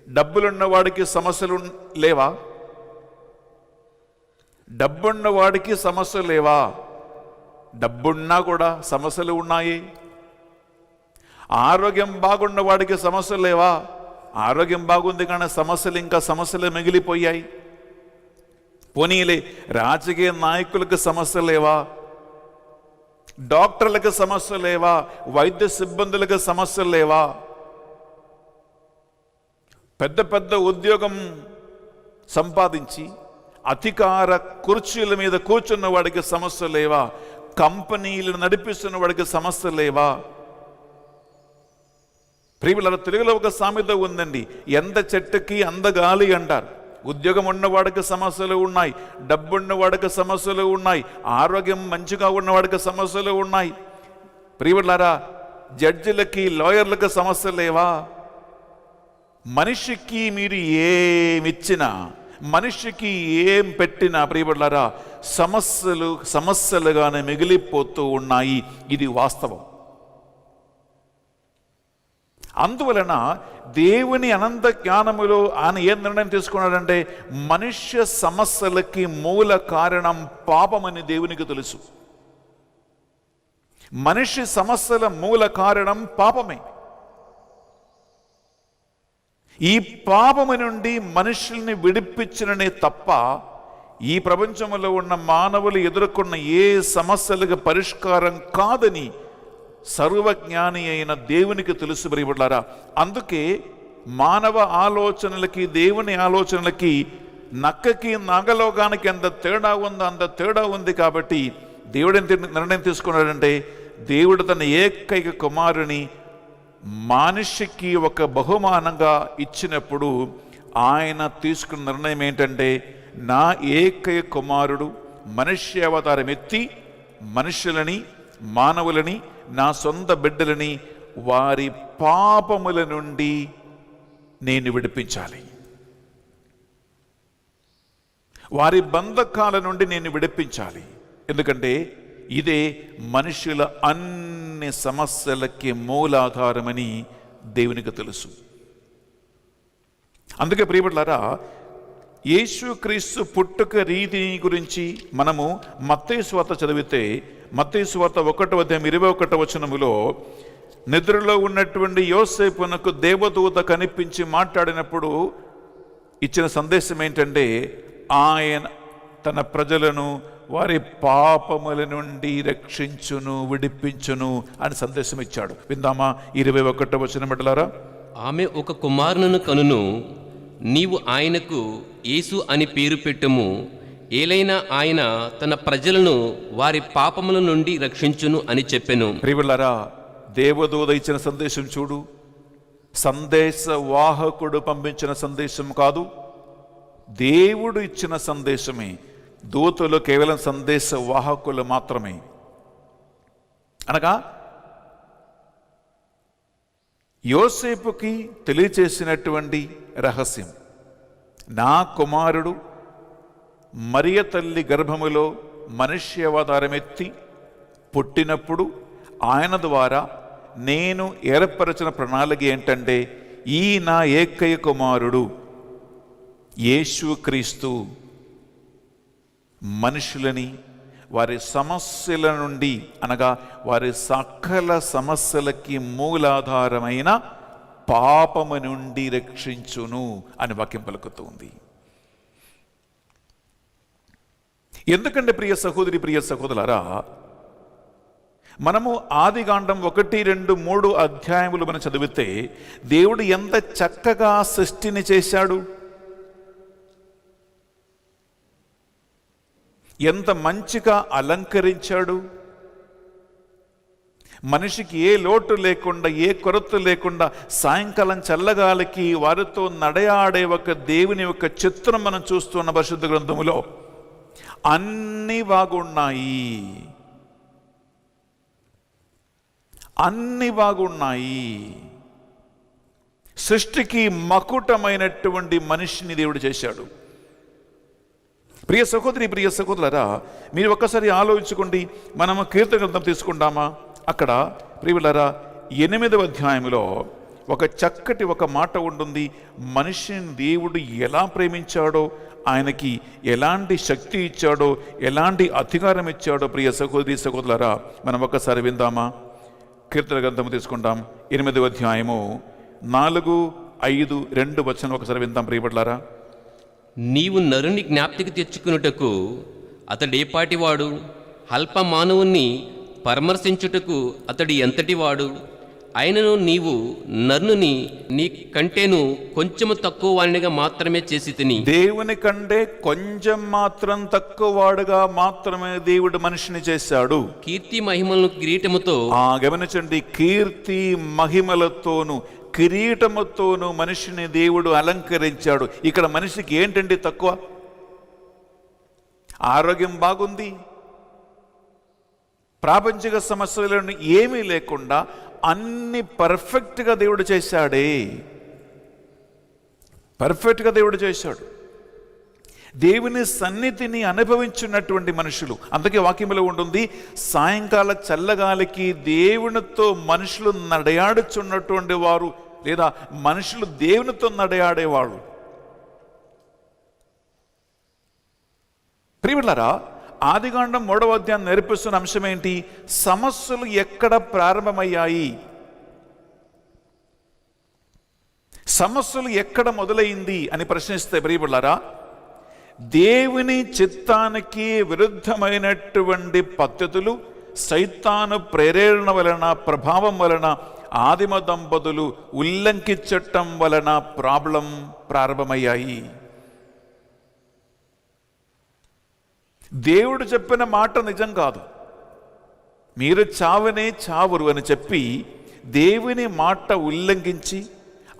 డబ్బులున్న వాడికి సమస్యలు లేవా? డబ్బున్న వాడికి సమస్యలు లేవా? డబ్బున్నా కూడా సమస్యలు ఉన్నాయి. ఆరోగ్యం బాగున్న వాడికి సమస్యలు లేవా? ఆరోగ్యం బాగుంది కానీ సమస్యలు మిగిలిపోయాయి. పోనీలే, రాజకీయ నాయకులకు సమస్యలు లేవా? డాక్టర్లకు సమస్యలు లేవా? వైద్య సిబ్బందులకు సమస్యలు లేవా? పెద్ద పెద్ద ఉద్యోగం సంపాదించి అధికార కుర్చీల మీద కూర్చున్న వాడికి సమస్యలు లేవా? కంపెనీలు నడిపిస్తున్న వాడికి సమస్యలు లేవా? ప్రియులారా, తెలుగులో ఒక సామెత ఉందండి, ఎంత చెట్టుకి అందగాలి అంటారు. ఉద్యోగం ఉన్నవాడికి సమస్యలు ఉన్నాయి, డబ్బు ఉన్నవాడికి సమస్యలు ఉన్నాయి, ఆరోగ్యం మంచిగా ఉన్నవాడికి సమస్యలు ఉన్నాయి. ప్రియులారా, జడ్జిలకి లాయర్లకు సమస్యలు లేవా? మనిషికి మీరు ఏమిచ్చినా, మనిషికి ఏం పెట్టినా ప్రియులారా సమస్యలుగానే మిగిలిపోతూ ఉన్నాయి. ఇది వాస్తవం. అందువలన దేవుని అనంత జ్ఞానములో ఆయన ఏం నిర్ణయం తీసుకున్నాడంటే, మనుష్య సమస్యలకి మూల కారణం పాపమని దేవునికి తెలుసు. మనిషి సమస్యల మూల కారణం పాపమే. ఈ పాపము నుండి మనుషుల్ని విడిపించడమే తప్ప ఈ ప్రపంచంలో ఉన్న మానవులు ఎదుర్కొన్న ఏ సమస్యలకు పరిష్కారం కాదని సర్వజ్ఞాని అయిన దేవునికి తెలుసు ప్రియబిడ్డలారా. అందుకే మానవ ఆలోచనలకి దేవుని ఆలోచనలకి నక్కకి నాగలోకానికి ఎంత తేడా ఉందో అంత తేడా ఉంది. కాబట్టి దేవుడు నిర్ణయం తీసుకున్నాడంటే, దేవుడు తన ఏకైక కుమారుని మనిషికి ఒక బహుమానంగా ఇచ్చినప్పుడు ఆయన తీసుకున్న నిర్ణయం ఏంటంటే, నా ఏకైక కుమారుడు మనుష్య అవతారం ఎత్తి మనుషులని, మానవులని, నా సొంత బిడ్డలని వారి పాపముల నుండి నేను విడిపించాలి, వారి బంధకాల నుండి నేను విడిపించాలి. ఎందుకంటే ఇదే మనుషుల అన్ని సమస్యలకి మూలాధారమని దేవునికి తెలుసు. అందుకే ప్రియబిడ్డలారా, యేసుక్రీస్తు పుట్టుక రీతి గురించి మనము మత్తయి సువార్త చదివితే, మత్తయి సువార్త 1:21 నిద్రలో ఉన్నటువంటి యోసేపునకు దేవదూత కనిపించి మాట్లాడినప్పుడు ఇచ్చిన సందేశం ఏంటంటే, ఆయన తన ప్రజలను వారి పాపముల నుండి రక్షించును, విడిపించును అని సందేశం ఇచ్చాడు. విందామా 21 బిడ్డలారా? ఆమె ఒక కుమారుని కనును, నీవు ఆయనకు యేసు అని పేరు పెట్టుము, ఏలైనా ఆయన తన ప్రజలను వారి పాపముల నుండి రక్షించును అని చెప్పెను. ప్రియులారా, దేవదూత ఇచ్చిన సందేశం చూడు, సందేశ వాహకుడు పంపించిన సందేశం కాదు, దేవుడు ఇచ్చిన సందేశమే. దూతలు కేవలం సందేశ వాహకులు మాత్రమే. అనగా యోసేపుకి తెలియచేసినటువంటి రహస్యం, నా కుమారుడు మరియ తల్లి గర్భములో మనుష్యావతారమెత్తి పుట్టినప్పుడు ఆయన ద్వారా నేను ఏర్పరచిన ప్రణాళిక ఏంటంటే, ఈ నా ఏకైక కుమారుడు యేసుక్రీస్తు మనుషులని వారి సమస్యల నుండి, అనగా వారి సకల సమస్యలకి మూలాధారమైన పాపము నుండి రక్షించును అని వాక్యం పలుకుతూ ఉంది. ఎందుకంటే ప్రియ సహోదరి, ప్రియ సహోదరులారా, మనము ఆదికాండం 1, 2, 3 అధ్యాయములు మనం చదివితే దేవుడు ఎంత చక్కగా సృష్టిని చేశాడు, ఎంత మంచిగా అలంకరించాడు. మనిషికి ఏ లోటు లేకుండా, ఏ కొరత లేకుండా సాయంకాలం చల్లగాలికి వారితో నడయాడే ఒక దేవుని యొక్క చిత్రం మనం చూస్తున్న పరిశుద్ధ గ్రంథములో అన్నీ బాగున్నాయి, అన్ని బాగున్నాయి. సృష్టికి మకుటమైనటువంటి మనిషిని దేవుడు చేశాడు. ప్రియ సహోదరి, ప్రియ సహోదరులారా, మీరు ఒక్కసారి ఆలోచించుకోండి. మనము కీర్తన గ్రంథం తీసుకుంటామా? అక్కడ ప్రియులారా 8వ అధ్యాయంలో ఒక చక్కటి ఒక మాట ఉంటుంది, మనిషిని దేవుడు ఎలా ప్రేమించాడో, ఆయనకి ఎలాంటి శక్తి ఇచ్చాడో, ఎలాంటి అధికారం ఇచ్చాడో. ప్రియ సహోదరి సహోదరులారా, మనం ఒక్కసారి విందామా? కీర్తన గ్రంథము తీసుకుంటాం, 8వ అధ్యాయము 4, 5, 2 వచనం ఒకసారి విందాం ప్రియపట్లారా. నీవు నరుని జ్ఞాప్తికి తెచ్చుకున్నటకు అతడేపాటివాడు, అల్ప మానవుణ్ణి పరామర్శించుటకు అతడు ఎంతటివాడు? అయినను నీవు నరుని నీ కంటేను కొంచెము తక్కువ వాడినిగా మాత్రమే చేసి తిని. దేవుని కంటే కొంచెం మాత్రం తక్కువ వాడుగా మాత్రమే దేవుడు మనిషిని చేశాడు. కీర్తి మహిమలను కిరీటముతో, గమనించండి, కీర్తి మహిమలతోను కిరీటముతోను మనిషిని దేవుడు అలంకరించాడు. ఇక్కడ మనిషికి ఏంటండి తక్కువ? ఆరోగ్యం బాగుంది, ప్రాపంచిక సమస్యలను ఏమీ లేకుండా అన్ని పర్ఫెక్ట్గా దేవుడు చేశాడే. పర్ఫెక్ట్గా దేవుడు చేశాడు. దేవుని సన్నిధిని అనుభవించున్నటువంటి మనుషులు, అందుకే వాక్యంలో ఉంటుంది, సాయంకాల చల్లగాలికి దేవునితో మనుషులు నడయాడుచున్నటువంటి వారు, లేదా మనుషులు దేవునితో నడయాడేవాళ్ళు. ప్రియమిత్రులారా, ఆదికాండం 3వ అధ్యాయం నేర్పిస్తున్న అంశం ఏంటి? సమస్యలు ఎక్కడ ప్రారంభమయ్యాయి, సమస్యలు ఎక్కడ మొదలైంది అని ప్రశ్నిస్తే, ప్రియమిత్రులారా, దేవుని చిత్తానికి విరుద్ధమైనటువంటి పద్ధతులు, సైతాను ప్రేరేరణ వలన, ప్రభావం వలన, ఆదిమ దంపతులు ఉల్లంఘించటం వలన ప్రారంభమయ్యాయి. దేవుడు చెప్పిన మాట నిజం కాదు, మీరు చావనే చావురు అని చెప్పి దేవుని మాట ఉల్లంఘించి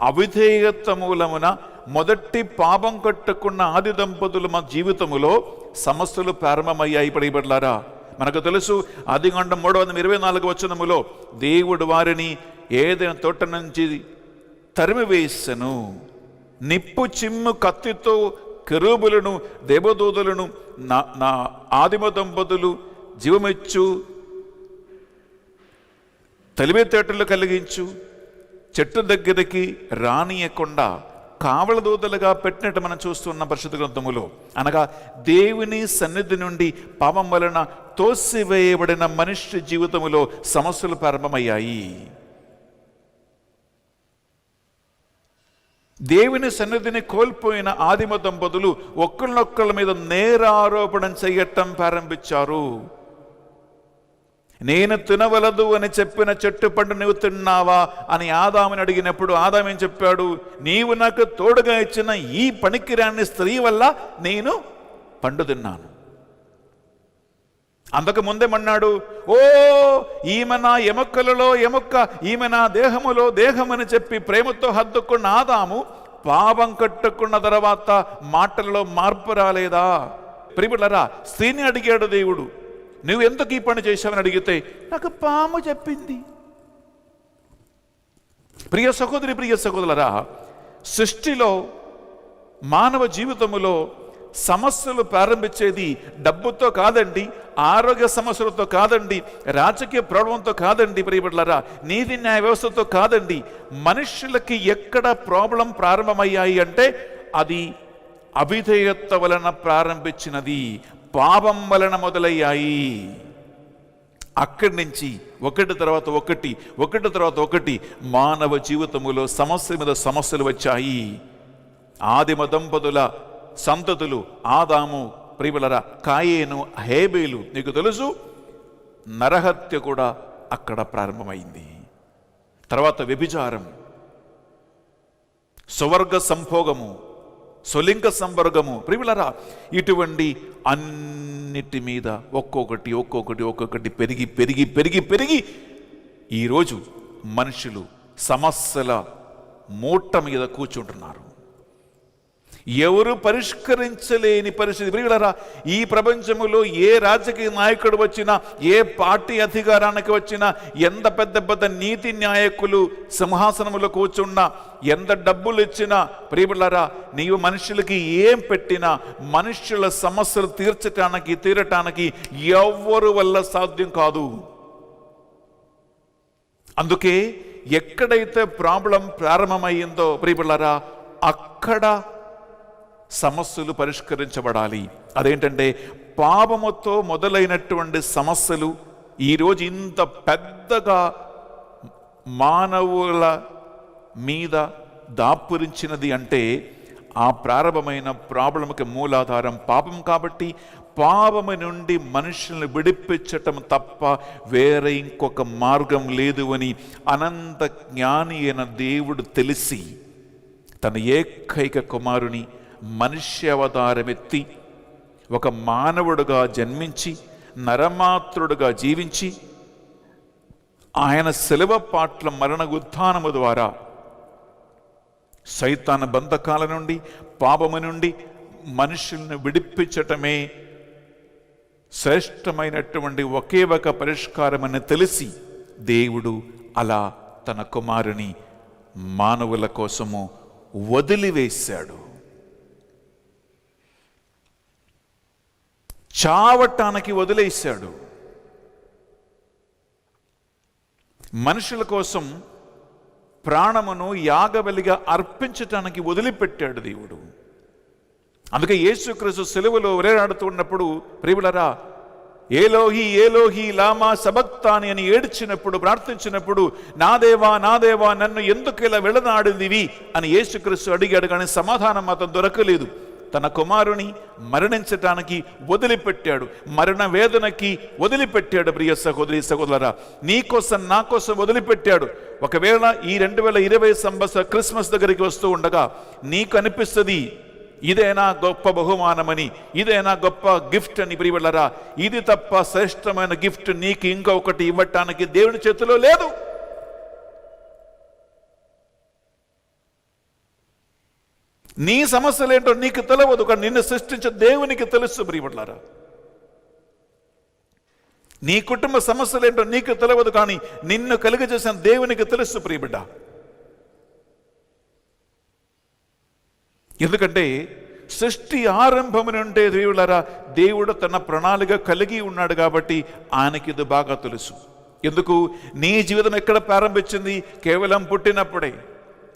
అవిధేయత మూలమున మొదటి పాపం కట్టుకున్న ఆది దంపతులు మా జీవితములో సమస్యలు ప్రారంభమయ్యాయి. పడిబడ్లారా, మనకు తెలుసు, ఆదికాండం 3:24 వచనములో దేవుడు వారిని ఏదైనా తోట నుంచి తరిమివేసెను, నిప్పు చిమ్ము కత్తితో కెరూబులను దేవదూతలను నా ఆదిమ దంపతులు జీవమిచ్చు తెలివితేటలు కలిగించు చెట్టు దగ్గరికి రానియకుండా కావల దూతలుగా పెట్టినట్టు మనం చూస్తున్న పరిశుద్ధ గ్రంథములో. అనగా దేవుని సన్నిధి నుండి పాపం వలన తోసివేయబడిన మనిషి జీవితములో సమస్యలు ప్రారంభమయ్యాయి. దేవుని సన్నిధిని కోల్పోయిన ఆదిమ దంపతులు ఒకళ్ళనొక్కళ్ళ మీద నేరారోపణ చేయటం ప్రారంభించారు. నేను తినవలదు అని చెప్పిన చెట్టు పండు నువ్వు తిన్నావా అని ఆదాముని అడిగినప్పుడు ఆదాము ఏం చెప్పాడు? నీవు నాకు తోడుగా ఇచ్చిన ఈ పనికిరాని స్త్రీ వల్ల నేను పండు తిన్నాను. అంతకు ముందేమన్నాడు? ఓ, ఈమె నా ఎముకలలో ఎముక, ఈమె నా దేహములో దేహమని చెప్పి ప్రేమతో హత్తుకున్న ఆదాము పాపం కట్టుకున్న తర్వాత మాటల్లో మార్పు రాలేదా? ప్రియమిత్రులారా, స్త్రీని అడిగాడు దేవుడు, నువ్వు ఎందుకు ఈ పని చేశావని అడిగితే, నాకు పాము చెప్పింది. ప్రియ సహోదరి, ప్రియ సహోదరులారా, సృష్టిలో మానవ జీవితములో సమస్యలు ప్రారంభించేది డబ్బుతో కాదండి, ఆరోగ్య సమస్యలతో కాదండి, రాజకీయ ప్రాబ్లంతో కాదండి, ప్రియమిత్రులారా, నీతి న్యాయ వ్యవస్థతో కాదండి. మనుషులకి ఎక్కడ ప్రాబ్లం ప్రారంభమయ్యాయి అంటే అది అవిధేయత వలన ప్రారంభించినది, పాపం వలన మొదలయ్యాయి. అక్కడి నుంచి ఒకటి తర్వాత ఒకటి మానవ జీవితములో సమస్య మీద సమస్యలు వచ్చాయి. ఆదిమ దంపతుల సంతతులు ఆదాము, ప్రియమిత్రులారా, కాయేను, హేబేలు. నీకు తెలుసు, నరహత్య కూడా అక్కడ ప్రారంభమైంది. తర్వాత వ్యభిచారం, స్వర్గ సంభోగము, స్వలింగ సంవర్గము. ప్రియమిత్రులారా, ఇటువంటి అన్నిటి మీద ఒక్కొక్కటి పెరిగి పెరిగి పెరిగి పెరిగి ఈరోజు మనుషులు సమస్యల మూట మీద కూర్చుంటున్నారు. ఎవరు పరిష్కరించలేని పరిస్థితి. ప్రియమిత్రులారా, ఈ ప్రపంచంలో ఏ రాజకీయ నాయకుడు వచ్చినా, ఏ పార్టీ అధికారానికి వచ్చినా, ఎంత పెద్ద పెద్ద నీతి న్యాయకులు సింహాసనములో కూర్చున్నా, ఎంత డబ్బులు ఇచ్చినా, ప్రియమిత్రులారా, నీవు మనుషులకి ఏం పెట్టినా మనుషుల సమస్యలు తీరటానికి ఎవరు వల్ల సాధ్యం కాదు. అందుకే ఎక్కడైతే ప్రాబ్లం ప్రారంభమైందో ప్రియబిళ్ళారా, అక్కడ సమస్యలు పరిష్కరించబడాలి. అదేంటంటే పాపముతో మొదలైనటువంటి సమస్యలు ఈరోజు ఇంత పెద్దగా మానవుల మీద దాపురించినది అంటే ఆ ప్రారంభమైన ప్రాబ్లంకి మూలాధారం పాపం. కాబట్టి పాపము నుండి మనుషుల్ని విడిపించటం తప్ప వేరే ఇంకొక మార్గం లేదు అని అనంత జ్ఞాని అయిన దేవుడు తెలిసి తన ఏకైక కుమారుని మనుష్యావతారమెత్తి ఒక మానవుడుగా జన్మించి నరమాత్రుడుగా జీవించి ఆయన శిలువ పాట్ల మరణ ఉత్థానము ద్వారా సైతాన బంధకాల నుండి పాపము నుండి మనుషుల్ని విడిపించటమే శ్రేష్టమైనటువంటి ఒకే ఒక పరిష్కారమని తెలిసి దేవుడు అలా తన కుమారుని మానవుల కోసము వదిలివేశాడు. చావటానికి వదిలేశాడు. మనుషుల కోసం ప్రాణమును యాగబలిగా అర్పించటానికి వదిలిపెట్టాడు దేవుడు. అందుకే యేసుక్రీస్తు సిలువలో వేలాడుతూ ఉన్నప్పుడు ప్రియులారా, ఏలోహి ఏలోహి లామా సబక్తాని అని ఏడ్చినప్పుడు, ప్రార్థించినప్పుడు, నా దేవా నా దేవా నన్ను ఎందుకు ఇలా వెళ్ళనాడిందివి అని యేసుక్రీస్తు అడిగాడు. కానీ సమాధానం మాత్రం దొరకలేదు. తన కుమారుని మరణించటానికి వదిలిపెట్టాడు, మరణ వేదనకి వదిలిపెట్టాడు. ప్రియ సహోదరి సహోదరులారా, నీకోసం నా కోసం వదిలిపెట్టాడు. ఒకవేళ ఈ 2020 సంవత్సర క్రిస్మస్ దగ్గరికి వస్తూ ఉండగా నీకు అనిపిస్తుంది ఇదేనా గొప్ప బహుమానమని, ఇదేనా గొప్ప గిఫ్ట్ అని. ప్రియబిడ్డలారా, ఇది తప్ప శ్రేష్టమైన గిఫ్ట్ నీకు ఇంకొకటి ఇవ్వటానికి దేవుని చేతిలో లేదు. నీ సమస్యలేంటో నీకు తెలియదు, కానీ నిన్ను సృష్టించే దేవునికి తెలుసు. ప్రియబిడ్డలారా, నీ కుటుంబ సమస్యలేంటో నీకు తెలియదు, కానీ నిన్ను కలుగజేసిన దేవునికి తెలుసు ప్రియబిడ్డ. ఎందుకంటే సృష్టి ఆరంభము నుండే దేవులారా దేవుడు తన ప్రణాళిక కలిగి ఉన్నాడు కాబట్టి ఆయనకి ఇది బాగా తెలుసు. ఎందుకు? నీ జీవితం ఎక్కడ ప్రారంభించింది? కేవలం పుట్టినప్పుడే.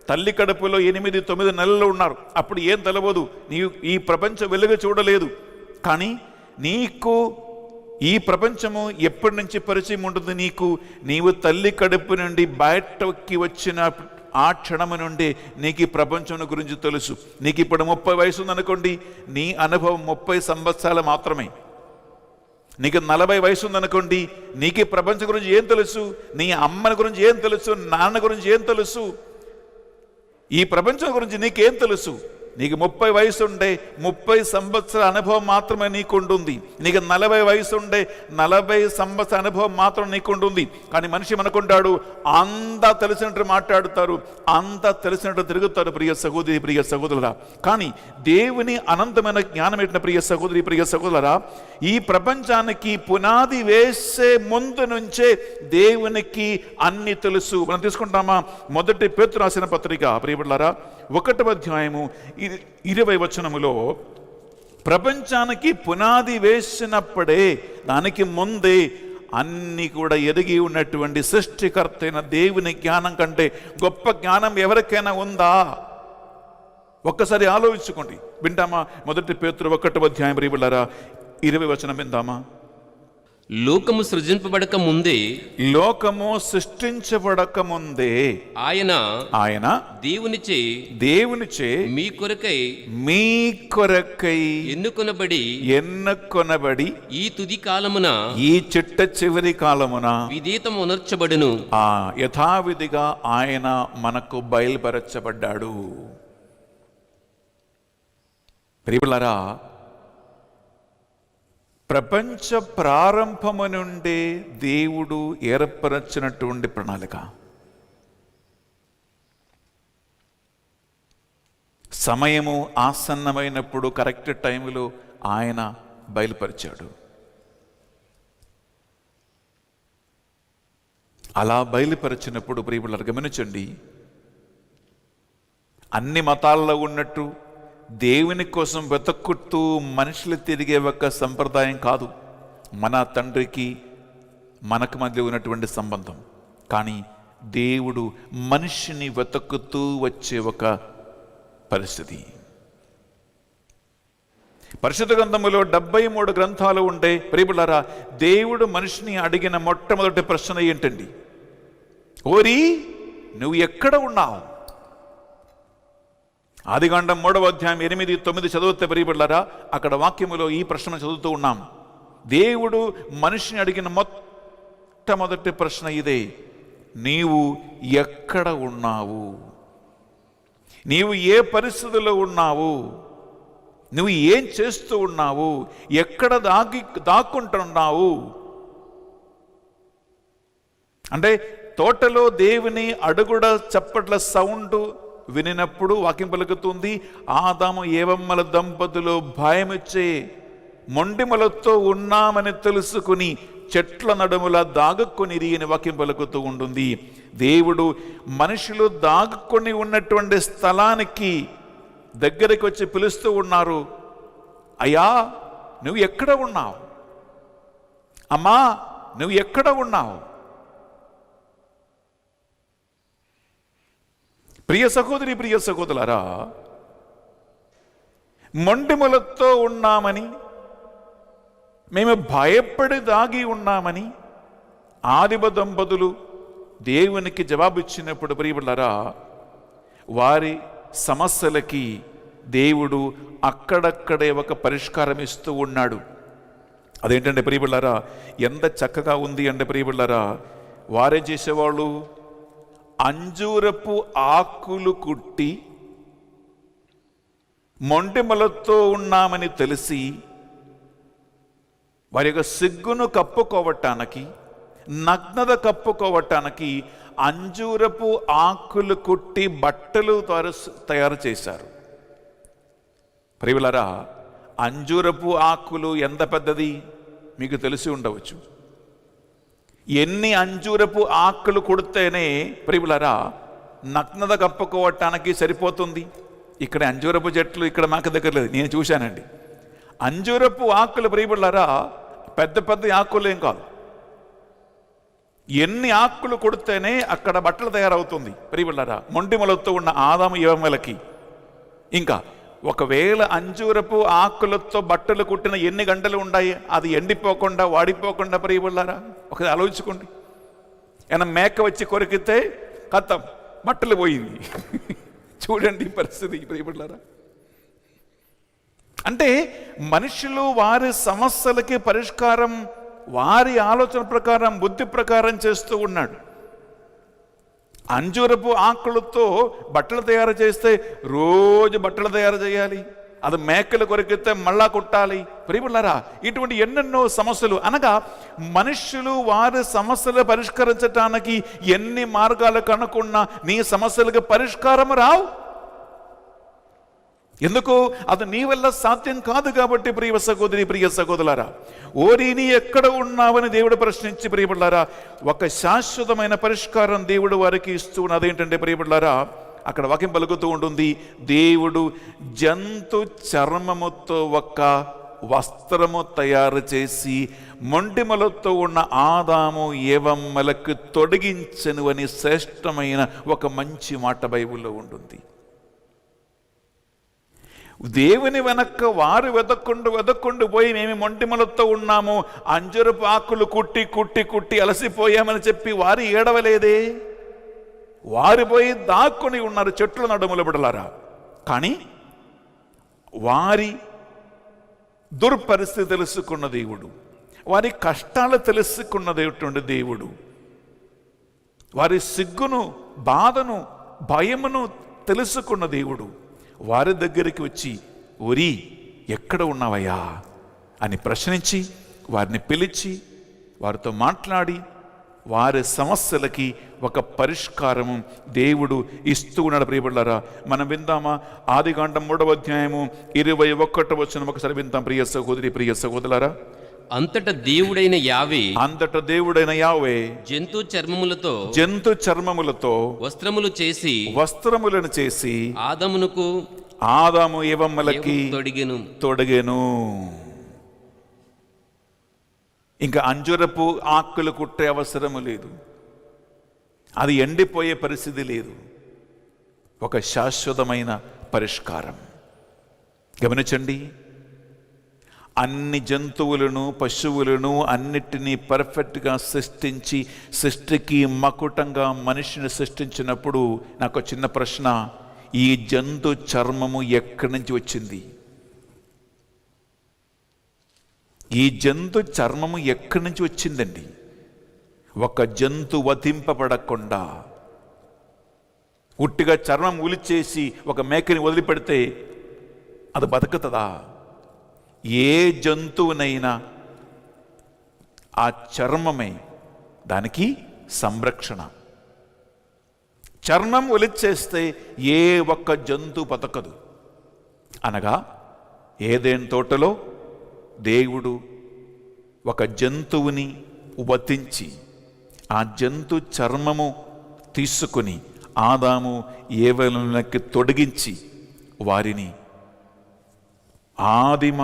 తల్లి కడుపులో 8-9 నెలలు ఉన్నారు, అప్పుడు ఏం తెలవదు, నీవు ఈ ప్రపంచం వెలుగు చూడలేదు. కానీ నీకు ఈ ప్రపంచము ఎప్పటి నుంచి పరిచయం ఉంటుంది? నీవు తల్లి కడుపు నుండి బయటకి వచ్చిన ఆ క్షణము నుండి నీకు ఈ ప్రపంచం గురించి తెలుసు. నీకు ఇప్పుడు 30 వయసు ఉందనుకోండి, నీ అనుభవం 30 సంవత్సరాలు మాత్రమే. నీకు 40 వయసు ఉందనుకోండి, నీకు ఈ ప్రపంచం గురించి ఏం తెలుసు? నీ అమ్మని గురించి ఏం తెలుసు? నాన్న గురించి ఏం తెలుసు? ఈ ప్రపంచం గురించి నీకేం తెలుసు? నీకు 30 వయసు ఉండే 30 సంవత్సరాల అనుభవం మాత్రమే నీకు ఉంటుంది. నీకు 40 వయసు ఉండే 40 సంవత్సరాల అనుభవం మాత్రం నీకు ఉంటుంది. కానీ మనిషి అనుకుంటాడు అంతా తెలిసినట్టు మాట్లాడుతారు, అంతా తెలిసినట్టు తిరుగుతారు. ప్రియ సహోదరి ప్రియ సహోదరులరా, కానీ దేవుని అనంతమైన జ్ఞానం ఏంటంటే ప్రియ సహోదరి ప్రియ సహోదరులరా, ఈ ప్రపంచానికి పునాది వేసే ముందు నుంచే దేవునికి అన్ని తెలుసు. మనం తీసుకుంటామా? మొదటి పేతురు రాసిన పత్రిక ప్రియబిడ్డలారా 1వ అధ్యాయము 20వ వచనములో, ప్రపంచానికి పునాది వేసినప్పుడే, దానికి ముందే అన్ని కూడా ఎదిగి ఉన్నటువంటి సృష్టికర్త అయిన దేవుని జ్ఞానం కంటే గొప్ప జ్ఞానం ఎవరికైనా ఉందా? ఒక్కసారి ఆలోచించుకోండి. వింటామా? మొదటి పేతురు 1వ అధ్యాయం ప్రియబిడ్డలారా 20వ వచనం విందామా? లోకము సృజింపబడక ముందే, లోకము సృష్టించబడక ముందే ఆయన దేవునిచే మీ కొరకై ఎన్నుకొనబడి ఈ తుది కాలమున, ఈ చిట్ట చివరి కాలమున విధేయతము ఉనర్చబడును. యథావిధిగా ఆయన మనకు బయలుపరచబడ్డాడు. ప్రియబిడ్డలారా, ప్రపంచ ప్రారంభము నుండే దేవుడు ఏర్పరచినటువంటి ప్రణాళిక. సమయము ఆసన్నమైనప్పుడు కరెక్ట్ టైంలో ఆయన బయలుపరిచాడు. అలా బయలుపరిచినప్పుడు ప్రియబిడ్డలారా గమనించండి, అన్ని మతాల్లో ఉన్నట్టు దేవుని కోసం వెతుక్కుతూ మనుషులు తిరిగే ఒక సంప్రదాయం కాదు మన తండ్రికి మనకు మధ్య ఉన్నటువంటి సంబంధం. కానీ దేవుడు మనిషిని వెతుకుతూ వచ్చే ఒక పరిస్థితి. పరిశుద్ధ గ్రంథములో 73 గ్రంథాలు ఉండే ప్రియబులారా, దేవుడు మనిషిని అడిగిన మొట్టమొదటి ప్రశ్న ఏంటండి? ఓరి, నువ్వు ఎక్కడ ఉన్నావు? ఆదికాండం 3వ అధ్యాయం 8, 9 చదివితే ప్రియబులారా, అక్కడ వాక్యములో ఈ ప్రశ్న చదువుతూ ఉన్నాం. దేవుడు మనిషిని అడిగిన మొట్టమొదటి ప్రశ్న ఇదే: నీవు ఎక్కడ ఉన్నావు? నీవు ఏ పరిస్థితుల్లో ఉన్నావు? నువ్వు ఏం చేస్తూ ఉన్నావు? ఎక్కడ దాక్కుంటున్నావు? అంటే తోటలో దేవుని అడుగుడ చప్పట్ల సౌండ్ వినినప్పుడు వాక్యం పలుకుతుంది, ఆదాము ఏవమ్మల దంపతులు భయమిచ్చే మొండిమలతో ఉన్నామని తెలుసుకుని చెట్ల నడుముల దాగుకొని అని వాక్యం పలుకుతూ ఉంటుంది. దేవుడు మనుషులు దాగుకొని ఉన్నటువంటి స్థలానికి దగ్గరికి వచ్చి పిలుస్తూ ఉన్నారు. అయ్యా, నువ్వు ఎక్కడ ఉన్నావు? అమ్మా, నువ్వు ఎక్కడ ఉన్నావు? ప్రియ సహోదరి, ప్రియ సహోదరులారా, మొండిములతో ఉన్నామని, మేము భయపడి దాగి ఉన్నామని ఆదిమ దంపతులు దేవునికి జవాబిచ్చినప్పుడు ప్రియబులారా, వారి సమస్యలకి దేవుడు అక్కడక్కడే ఒక పరిష్కారం ఇస్తూ ఉన్నాడు. అదేంటంటే ప్రియబులారా, ఎంత చక్కగా ఉంది అంటే ప్రియబులారా, వారేం చేసేవాళ్ళు? అంజూరపు ఆకులు కుట్టి మొండిమలతో ఉన్నామని తెలిసి వారి యొక్క సిగ్గును కప్పుకోవటానికి, నగ్నత కప్పుకోవటానికి అంజూరపు ఆకులు కుట్టి బట్టలు తయారు చేశారు. ప్రియులారా, అంజూరపు ఆకులు ఎంత పెద్దది మీకు తెలిసి ఉండవచ్చు. ఎన్ని అంజూరపు ఆకులు కుడితేనే ప్రియులారా నగ్నత కప్పుకోవటానికి సరిపోతుంది? ఇక్కడ అంజూరపు చెట్లు ఇక్కడ మాకు దగ్గర లేదు, నేను చూశానండి. అంజూరపు ఆకులు ప్రియులారా పెద్ద పెద్ద ఆకులు ఏం కాదు. ఎన్ని ఆకులు కొడితేనే అక్కడ బట్టలు తయారవుతుంది ప్రియులారా, మొండిమలతో ఉన్న ఆదాము ఏవమ్మలకి. ఇంకా ఒకవేళ అంజూరపు ఆకులతో బట్టలు కుట్టిన ఎన్ని గంటలు ఉన్నాయి? అది ఎండిపోకుండా, వాడిపోకుండా ప్రియులారా ఒకసారి ఆలోచించుకోండి. ఏమైనా మేక వచ్చి కొరికితే కథం, బట్టలు పోయింది. చూడండి పరిస్థితి ప్రియులారా. అంటే మనుషులు వారి సమస్యలకి పరిష్కారం వారి ఆలోచన ప్రకారం, బుద్ధి ప్రకారం చేస్తూ ఉన్నాడు. అంజూరపు ఆకులతో బట్టలు తయారు చేస్తే రోజు బట్టలు తయారు చేయాలి, అది మేకలు కొరికితే మళ్ళా కుట్టాలి ప్రియులారా. ఇటువంటి ఎన్నెన్నో సమస్యలు, అనగా మనుష్యులు వారి సమస్యలు పరిష్కరించడానికి ఎన్ని మార్గాలు కనుక్కున్నా నీ సమస్యలకు పరిష్కారం రావు. ఎందుకు? అది నీ వల్ల సాధ్యం కాదు కాబట్టి ప్రియ సహోదరి, ప్రియ సహోదరులారా, ఓరి నీ ఎక్కడ ఉన్నావని దేవుడు ప్రశ్నించి ప్రియబులారా ఒక శాశ్వతమైన పరిష్కారం దేవుడు వారికి ఇస్తూ ఉన్నది. ఏంటంటే ప్రియబులారా, అక్కడ వాక్యం పలుకుతూ ఉంటుంది, దేవుడు జంతు చర్మముతో ఒక వస్త్రము తయారు చేసి మొండిమలతో ఉన్న ఆదాము ఏవమ్మలకు తొడిగించెను అని శ్రేష్టమైన ఒక మంచి మాట బైబిల్లో ఉంటుంది. దేవుని వెనక్క వారు వెదక్కుంటూ పోయి మేము మొండిమలతో ఉన్నాము, అంజరపు ఆకులు కుట్టి అలసిపోయామని చెప్పి వారు ఏడవలేదే. వారు పోయి దాక్కుని ఉన్నారు చెట్ల నడుముల బిడలారా. కానీ వారి దుర్పరిస్థితి తెలుసుకున్న దేవుడు, వారి కష్టాలు తెలుసుకున్నటువంటి దేవుడు, వారి సిగ్గును, బాధను, భయమును తెలుసుకున్న దేవుడు వారి దగ్గరికి వచ్చి, ఓరి ఎక్కడ ఉన్నావయ్యా అని ప్రశ్నించి వారిని పిలిచి వారితో మాట్లాడి వారి సమస్యలకి ఒక పరిష్కారము దేవుడు ఇస్తూ ఉన్నాడు. ప్రియబిడ్డలారా, మనం విందామా? ఆదికాండం 3వ అధ్యాయము 21వ వచనం ఒకసారి విందాం ప్రియ సహోదరి, ప్రియ సహోదరులారా. అంతట దేవుడైన యావే జంతు చర్మములతో వస్త్రములను చేసి ఆదాము ఏవమ్మలకి తొడిగెను. ఇంకా అంజురపు ఆకులు కుట్టే అవసరము లేదు, అది ఎండిపోయే పరిస్థితి లేదు. ఒక శాశ్వతమైన పరిష్కారం. గమనించండి, అన్ని జంతువులను పశువులను అన్నిటినీ పర్ఫెక్ట్గా సృష్టించి సృష్టికి మకుటంగా మనిషిని సృష్టించినప్పుడు నాకు చిన్న ప్రశ్న, ఈ జంతు చర్మము ఎక్కడి నుంచి వచ్చింది? ఈ జంతు చర్మము ఎక్కడి నుంచి వచ్చిందండి? ఒక జంతు వధింపబడకుండా ఉట్టిగా చర్మం ఉలిచేసి ఒక మేకని వదిలిపెడితే అది బతుకుతుందా? ఏ జంతువునైనా ఆ చర్మమే దానికి సంరక్షణ. చర్మం ఒలిచేస్తే ఏ ఒక్క జంతువు బతకదు. అనగా ఏదైనా తోటలో దేవుడు ఒక జంతువుని వధించి ఆ జంతు చర్మము తీసుకుని ఆదాము ఏవలకి తొడిగించి వారిని ఆదిమ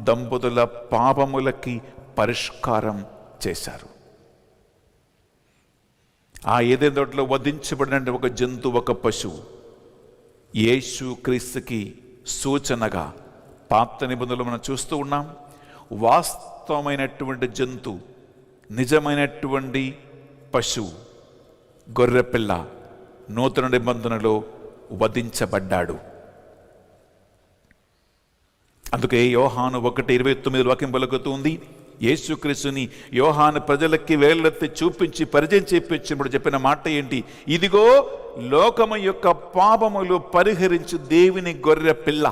దంపతుల పాపములకి పరిష్కారం చేశారు. ఆ ఏదైనా తోటలో వధించబడిన ఒక జంతువు, ఒక పశువు యేసు క్రీస్తుకి సూచనగా పాత నిబంధనలు మనం చూస్తూ ఉన్నాం. వాస్తవమైనటువంటి జంతు, నిజమైనటువంటి పశువు గొర్రెపిల్ల నూతన నిబంధనలో వధించబడ్డాడు. అందుకే యోహాను 1:29 వాక్యం పలుకుతుంది, యేసుక్రీస్తుని యోహాను ప్రజలకి వేళ్ళెత్తి చూపించి పరిచయం చేయించినప్పుడు చెప్పిన మాట ఏంటి? ఇదిగో లోకము యొక్క పాపములు పరిహరించు దేవుని గొర్రె పిల్ల.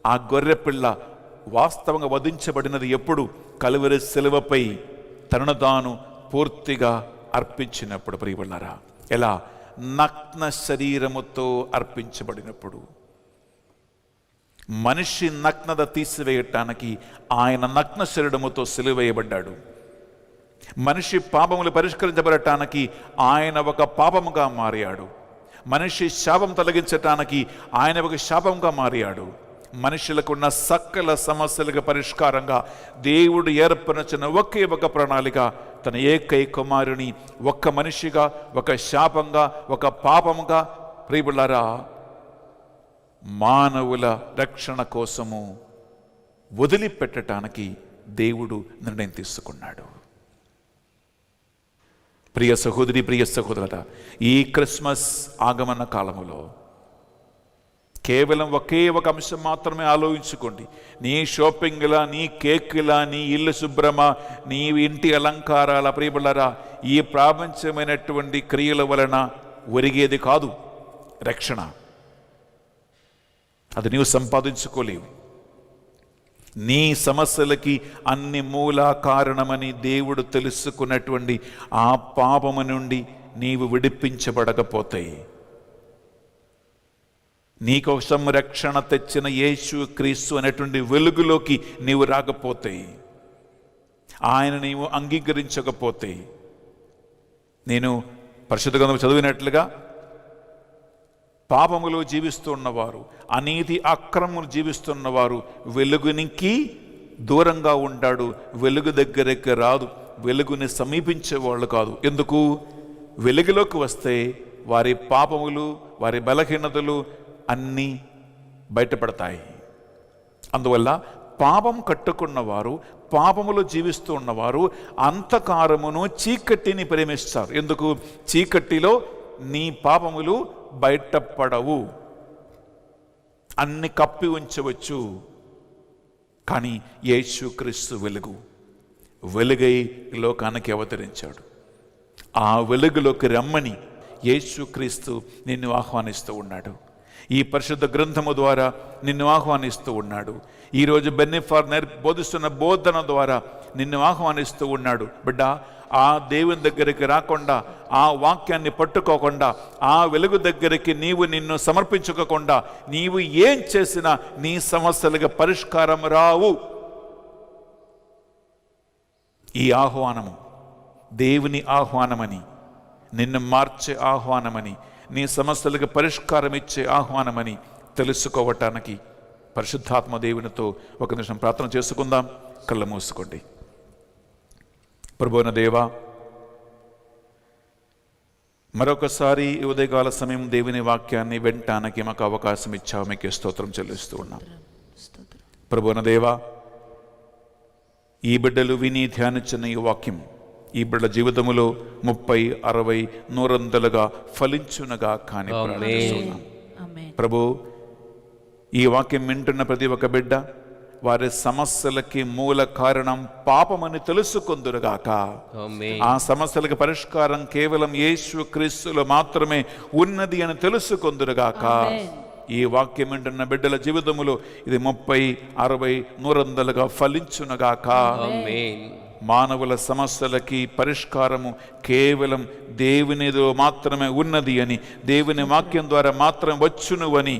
ఆ గొర్రె పిల్ల వాస్తవంగా వధించబడినది ఎప్పుడు? కలువరి శిలువపై తనను తాను పూర్తిగా అర్పించినప్పుడు. ప్రియబిడ్డలారా, ఎలా? నగ్న శరీరముతో అర్పించబడినప్పుడు. మనిషి నగ్నత తీసివేయటానికి ఆయన నగ్న శరీరముతో సిలువేయబడ్డాడు. మనిషి పాపములు పరిష్కరించబడటానికి ఆయన ఒక పాపముగా మారాడు. మనిషి శాపం తొలగించటానికి ఆయన ఒక శాపంగా మారాడు. మనుషులకున్న సకల సమస్యలకు పరిష్కారంగా దేవుడు ఏర్పరచిన ఒకే ఒక ప్రణాళిక, తన ఏకైక కుమారుని ఒక్క మనిషిగా, ఒక శాపంగా, ఒక పాపముగా, ప్రియబిడ్డలారా, మానవుల రక్షణ కోసము వదిలిపెట్టడానికి దేవుడు నిర్ణయం తీసుకున్నాడు. ప్రియ సహోదరి, ప్రియ సహోదరుడా, ఈ క్రిస్మస్ ఆగమన కాలములో కేవలం ఒకే ఒక అంశం మాత్రమే ఆలోచించుకోండి. నీ షాపింగ్లా, నీ కేక్లా, నీ ఇల్లు శుభ్రమా, నీ ఇంటి అలంకారాల, ప్రియబిడ్డలారా, ఈ ప్రాపంచమైనటువంటి క్రియల వలన ఒరిగేది కాదు రక్షణ. అది నీవు సంపాదించుకోలేవు. నీ సమస్యలకి అన్ని మూల కారణమని దేవుడు తెలుసుకున్నటువంటి ఆ పాపము నుండి నీవు విడిపించబడకపోతే, నీకోసం రక్షణ తెచ్చిన యేసు క్రీస్తు అనేటువంటి వెలుగులోకి నీవు రాకపోతే, ఆయన నీవు అంగీకరించకపోతే, నేను పరిశుద్ధ గ్రంథం చదివినట్లుగా పాపములో జీవిస్తున్నవారు, అనీతి అక్రమములు జీవిస్తున్నవారు వెలుగునికి దూరంగా ఉంటాడు, వెలుగు దగ్గరికి రాదు, వెలుగుని సమీపించే వాళ్ళు కాదు. ఎందుకు? వెలుగులోకి వస్తే వారి పాపములు, వారి బలహీనతలు అన్నీ బయటపడతాయి. అందువల్ల పాపం కట్టుకున్నవారు, పాపములో జీవిస్తూ ఉన్నవారు అంధకారమును, చీకటిని ప్రేమిస్తారు. ఎందుకు? చీకటిలో నీ పాపములు బయటపడవు, అన్ని కప్పి ఉంచవచ్చు. కానీ యేసుక్రీస్తు వెలుగు, వెలుగై లోకానికి అవతరించాడు. ఆ వెలుగులోకి రమ్మని యేసుక్రీస్తు నిన్ను ఆహ్వానిస్తూ ఉన్నాడు. ఈ పరిశుద్ధ గ్రంథము ద్వారా నిన్ను ఆహ్వానిస్తూ ఉన్నాడు. ఈరోజు బెన్నెఫార్ బోధిస్తున్న బోధన ద్వారా నిన్ను ఆహ్వానిస్తూ ఉన్నాడు. బిడ్డ, ఆ దేవుని దగ్గరికి రాకుండా, ఆ వాక్యాన్ని పట్టుకోకుండా, ఆ వెలుగు దగ్గరికి నిన్ను సమర్పించుకోకుండా నీవు ఏం చేసినా నీ సమస్యలకు పరిష్కారం రావు. ఈ ఆహ్వానము దేవుని ఆహ్వానమని, నిన్ను మార్చే ఆహ్వానమని, నీ సమస్యలకు పరిష్కారం ఇచ్చే ఆహ్వానమని తెలుసుకోవటానికి పరిశుద్ధాత్మ దేవునితో ఒక నిమిషం ప్రార్థన చేసుకుందాం. కళ్ళు మూసుకోండి. ప్రభువైన దేవా, మరొకసారి ఈ ఉదయకాల సమయం దేవుని వాక్యాన్ని వినటానికి మాకు అవకాశం ఇచ్చావు, మీకు స్తోత్రం చెల్లిస్తూ ఉన్నాం. ప్రభువున దేవా, ఈ బిడ్డలు విని ధ్యానించిన ఈ వాక్యం ఈ బిడ్డల జీవితములో 30, 60, 100 ఫలించునగా కానీ ప్రార్థిస్తున్నాం. ప్రభు, ఈ వాక్యం వింటున్న ప్రతి ఒక్క బిడ్డ వారి సమస్యలకి మూల కారణం పాపమని తెలుసుకొందురుగాక. ఆ సమస్యలకి పరిష్కారం కేవలం యేసు క్రీస్తులో మాత్రమే ఉన్నది అని తెలుసుకొందురుగాక. ఈ వాక్యం వింటున్న బిడ్డల జీవితములో ఇది 30, 60, 100 ఫలించునగాక. మానవుల సమస్యలకి పరిష్కారము కేవలం దేవునిలో మాత్రమే ఉన్నది అని, దేవుని వాక్యం ద్వారా మాత్రం వచ్చును అని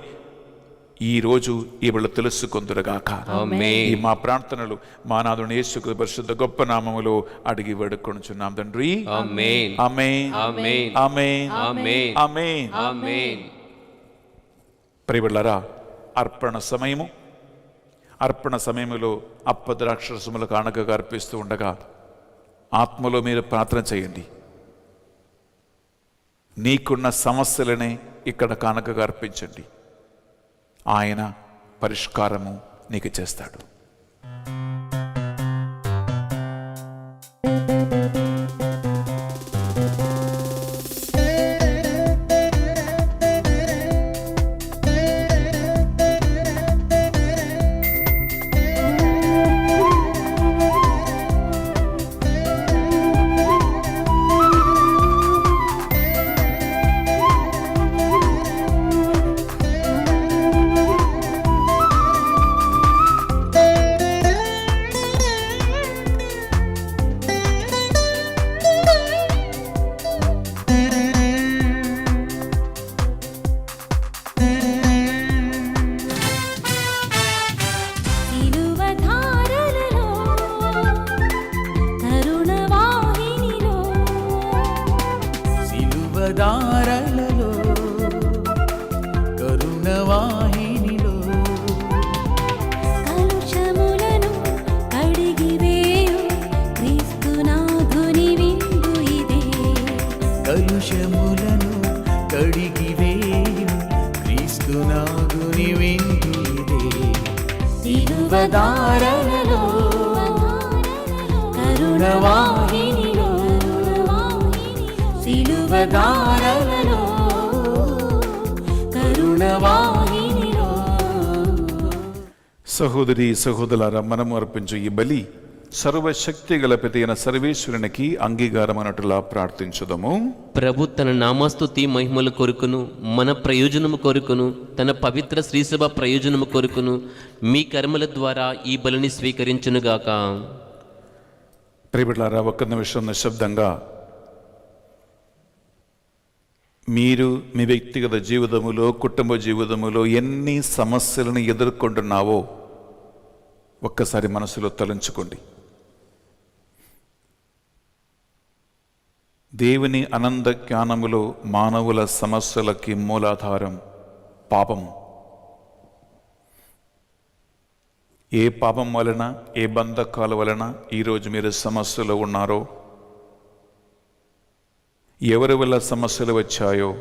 ఈరోజు ఈ వాళ్ళు తెలుసుకొందురుగాక. ఈ మా ప్రార్థనలు మా నాథుని యేసు పరిశుద్ధ గొప్ప నామములో అడిగి వేడుకొనుచున్నాం తండ్రి. ఆమేన్. ఆమేన్. ఆమేన్. ఆమేన్. ఆమేన్. ఆమేన్. ఆమేన్. ప్రియబిడ్డలారా, అర్పణ సమయములో అప్పద్రాక్షరసములు కానుకగా అర్పిస్తూ ఉండగా ఆత్మలో మీరు ప్రార్థన చేయండి. నీకున్న సమస్యలనే ఇక్కడ కానుకగా అర్పించండి. ఆయన పరిష్కారము నీకు చేస్తాడు. దారలలో కరుణవాహినిలో కలుషములను కడిగివేయు క్రీస్తునాథుని విందు ఇదే. కలుషములను కడిగివేయు క్రీస్తునాథుని విందు ఇదే. సిలువదారలలో కరుణవాహినిలో సిలువదారలలో కరుణవాహినిలో. సహోదరి సహోదరులారా, మనము అర్పించు ఈ బలి సర్వశక్తి గల పిత అయిన సర్వేశ్వరునికి అంగీకారమన్నట్టులా ప్రార్థించుదము. ప్రభు తన నామస్తుతి మహిమల కొరకును మన ప్రయోజనము కొరకును తన పవిత్ర శ్రీసభ ప్రయోజనము కొరకును మీ కర్మల ద్వారా ఈ బలిని స్వీకరించునుగాక. ప్రియబిడ్డలారా, ఒక్క నిమిషం నిశ్శబ్దంగా మీరు మీ వ్యక్తిగత జీవితములో, కుటుంబ జీవితములో ఎన్ని సమస్యలను ఎదుర్కొంటున్నావో ఒక్కసారి మనసులో తలంచుకోండి. దేవుని అనంత జ్ఞానములో మానవుల సమస్యలకి మూలాధారం పాపము. ఏ పాపం వలన, ఏ బంధకాల వలన ఈరోజు మీరు సమస్యలో ఉన్నారో, ఎవరి వల్ల సమస్యలు వచ్చాయో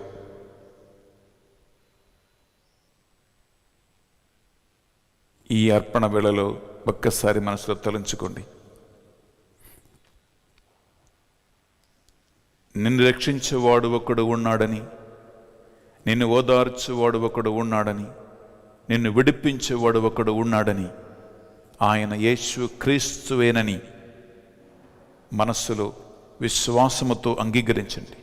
ఈ అర్పణ వేళలో ఒక్కసారి మనసులో తలంచుకోండి. నిన్ను రక్షించేవాడు ఒకడు ఉన్నాడని, నిన్ను ఓదార్చేవాడు ఒకడు ఉన్నాడని, నిన్ను విడిపించేవాడు ఒకడు ఉన్నాడని, ఆయన యేసు క్రీస్తువేనని మనస్సులో విశ్వాసముతో అంగీకరించండి.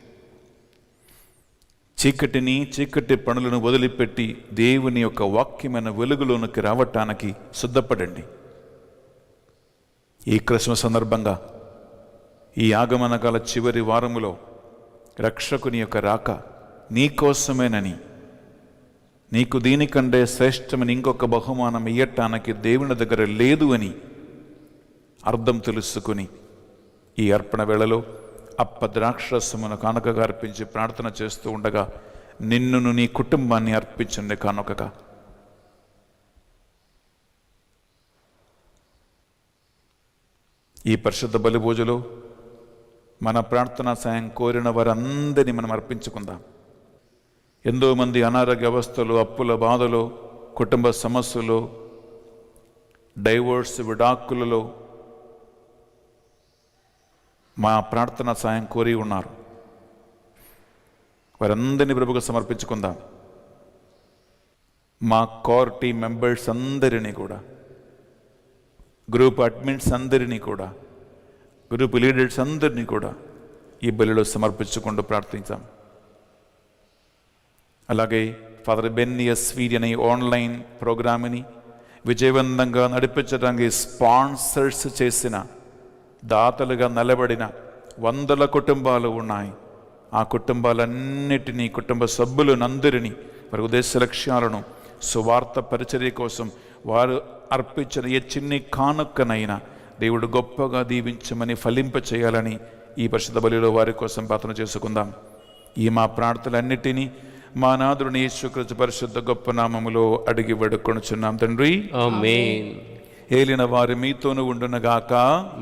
చీకటి పనులను వదిలిపెట్టి దేవుని యొక్క వాక్యమైన వెలుగులోనికి రావటానికి సిద్ధపడండి. ఈ క్రిస్మస్ సందర్భంగా, ఈ ఆగమన కాల చివరి వారములో రక్షకుని యొక్క రాక నీకోసమేనని, నీకు దీనికంటే శ్రేష్టమని ఇంకొక బహుమానం ఇయ్యటానికి దేవుని దగ్గర లేదు అని అర్థం తెలుసుకుని ఈ అర్పణ వేళలో అప్పద్రాక్షరసమును కానుకగా అర్పించి ప్రార్థన చేస్తూ ఉండగా నిన్నును నీ కుటుంబాన్ని అర్పించండి కానుకగా. ఈ పరిశుద్ధ బలి పూజలో మన ప్రార్థనా సాయం కోరిన వారందరినీ మనం అర్పించుకుందాం. ఎంతోమంది అనారోగ్య అవస్థలు, అప్పుల బాధలు, కుటుంబ సమస్యలు, డైవోర్స్, విడాకులలో మా ప్రార్థనా సాయం కోరి ఉన్నారు. వారందరినీ ప్రభువుకు సమర్పించుకుందాం. మా కోర్ టీం మెంబర్స్ అందరినీ కూడా, గ్రూప్ అడ్మిన్స్ అందరినీ కూడా, గ్రూప్ లీడర్స్ అందరినీ కూడా ఈ బలిలో సమర్పించుకుంటూ ప్రార్థించాం. అలాగే ఫాదర్ బెన్నియస్ వీరి అనే ఆన్లైన్ ప్రోగ్రామ్ని విజయవంతంగా నడిపించడానికి స్పాన్సర్స్ చేసిన, దాతలుగా నిలబడిన వందల కుటుంబాలు ఉన్నాయి. ఆ కుటుంబాలన్నిటినీ, కుటుంబ సభ్యులనందరినీ, వారి ఉద్దేశ లక్ష్యాలను, సువార్త పరిచర్య కోసం వారు అర్పించిన ఏ చిన్ని కానుకనైనా దేవుడు గొప్పగా దీవించమని, ఫలింప చేయాలని ఈ పరిశుద్ధ బలిలో వారి కోసం ప్రార్థన చేసుకుందాం. ఈ మా ప్రార్థనలన్నిటినీ మా నాథుని యేసుక్రీస్తు పరిశుద్ధ గొప్ప నామములో అడిగి వేడుకొనుచున్నాం తండ్రి, ఆమేన్. ఏలిన వారు మీతోనూ ఉండునుగాక,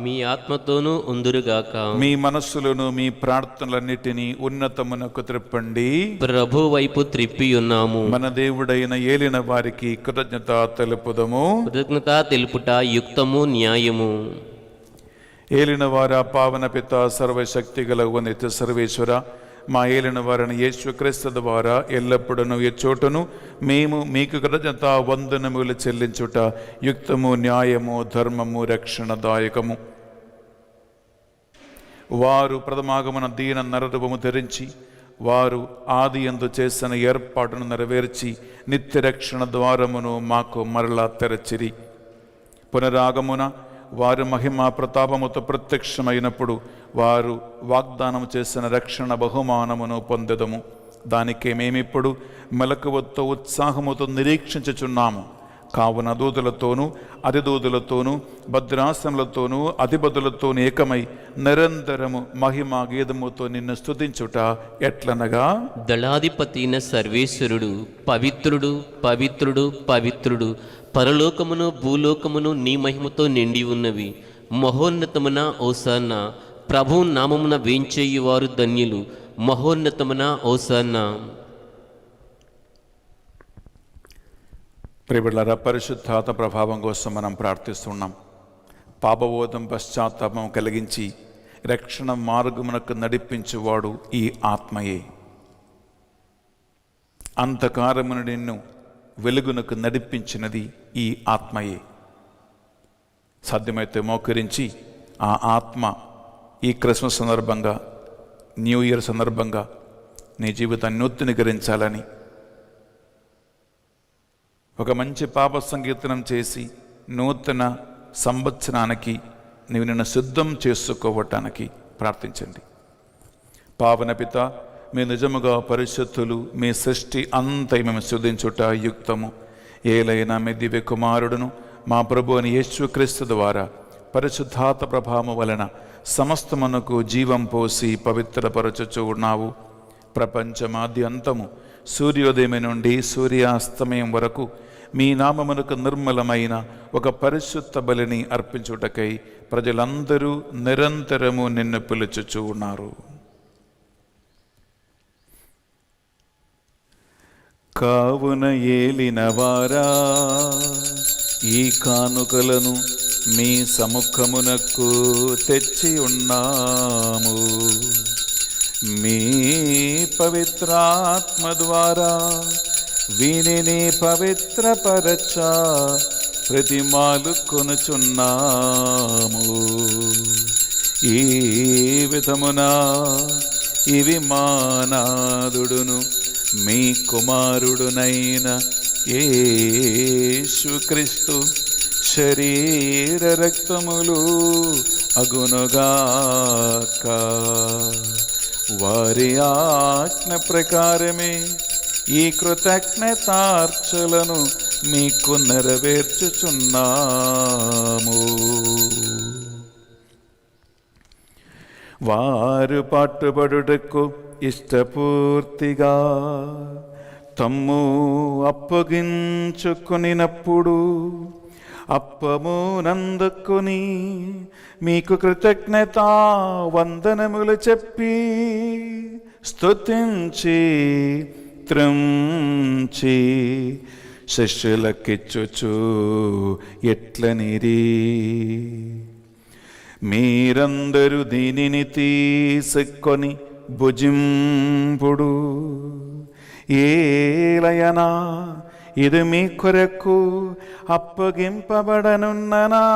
మీ ఆత్మతోనూ ఉందురుగాక. మీ మనస్సులను, మీ ప్రార్థనలన్నిటినీ ఉన్నతమునకు త్రిప్పండి. ప్రభు వైపు త్రిప్పి ఉన్నాము. మన దేవుడైన ఏలిన వారికి కృతజ్ఞత తెలుపుదము. కృతజ్ఞత తెలుపుట యుక్తము, న్యాయము. ఏలిన వార పావన పిత సర్వశక్తి గల నిత్య సర్వేశ్వర, మా ఏలిన వారిని యేసుక్రీస్తు ద్వారా ఎల్లప్పుడూ ఎచ్చోటను మేము మీకు కృతజ్ఞత వందనములు చెల్లించుట యుక్తము, న్యాయము, ధర్మము, రక్షణదాయకము. వారు ప్రథమాగమన దీన నరరూపము ధరించి వారు ఆది యందు చేసిన ఏర్పాటును నెరవేర్చి నిత్య రక్షణ ద్వారమును మాకు మరలా తెరచిరి. పునరాగమున వారు మహిమ ప్రతాపముతో ప్రత్యక్షమైనప్పుడు వారు వాగ్దానం చేసిన రక్షణ బహుమానమును పొందెదము. దానికే మేమిప్పుడు మెలకువతో ఉత్సాహముతో నిరీక్షించుచున్నాము. కావున దూతలతోనూ అతిదూతలతోనూ భద్రాసనలతోనూ అధిపతులతోనూ ఏకమై నిరంతరము మహిమ గీతముతో నిన్ను స్తుతించుట ఎట్లనగా, దళాధిపతిన సర్వేశ్వరుడు పవిత్రుడు, పవిత్రుడు, పవిత్రుడు, పరలోకమును భూలోకమును నీ మహిమతో నిండి ఉన్నవి. మహోన్నతమున ఓసాన్న, ప్రభు నామమున వేంచేయువారు ధన్యులు. మహోన్నతమున ఓసాన్న. ప్రియబిడ్డలారా, పరిశుద్ధాత్మ ప్రభావం కోసం మనం ప్రార్థిస్తున్నాం. పాపబోధం, పశ్చాత్తాపం కలిగించి రక్షణ మార్గమునకు నడిపించువాడు ఈ ఆత్మయే. అంధకారమును నిన్ను వెలుగునకు నడిపించినది ఈ ఆత్మయే. సాధ్యమైతే మోకరించి ఆ ఆత్మ ఈ క్రిస్మస్ సందర్భంగా, న్యూ ఇయర్ సందర్భంగా నీ జీవితాన్ని నూతనీకరించాలని ఒక మంచి పాప సంకీర్తనం చేసి నూతన సంవత్సరానికి నీవు నిన్ను సిద్ధం చేసుకోవటానికి ప్రార్థించండి. పావన పిత, మీ నిజముగా పరిశుద్ధులు, మీ సృష్టి అంతా మేము శుద్ధించుట యుక్తము. ఏలైనా మీ దివ్య కుమారుడును మా ప్రభు అని యేసుక్రీస్తు ద్వారా పరిశుద్ధాత్మ ప్రభావం వలన సమస్తమునకు జీవం పోసి పవిత్రపరచుచు ఉన్నావు. ప్రపంచమాద్యంతము సూర్యోదయం నుండి సూర్యాస్తమయం వరకు మీ నామమునకు నిర్మలమైన ఒక పరిశుద్ధ బలిని అర్పించుటకై ప్రజలందరూ నిరంతరము నిన్ను పిలుచుచూ ఉన్నారు. కావున ఏలినవారా, ఈ కానుకలను మీ సముఖమునకు తెచ్చి ఉన్నాము. మీ పవిత్రాత్మ ద్వారా వీనిని పవిత్రపరచ ప్రతిమాలు కొనుచున్నాము. ఈ విధమున ఇవి మా నాథుడును మీ కుమారుడునైన యేసుక్రీస్తు శరీర రక్తములు అగునుగాక. వారి ఆజ్ఞ ప్రకారమే ఈ కృతజ్ఞతార్చలను మీకు నెరవేర్చుచున్నాము. వారు పట్టుబడుటకు ఇష్టపూర్తిగా తమ్ము అప్పగించుకొనినప్పుడు అప్పము నందుకొని మీకు కృతజ్ఞత వందనములు చెప్పి స్తుతించి త్రుంచి శిష్యులకిచ్చుచు ఎట్లనిరి, మీరందరూ దీనిని తీసుకొని భుజింపుడు, ఏలయనా ఇది మీ కొరకు అప్పగింపబడనున్న నా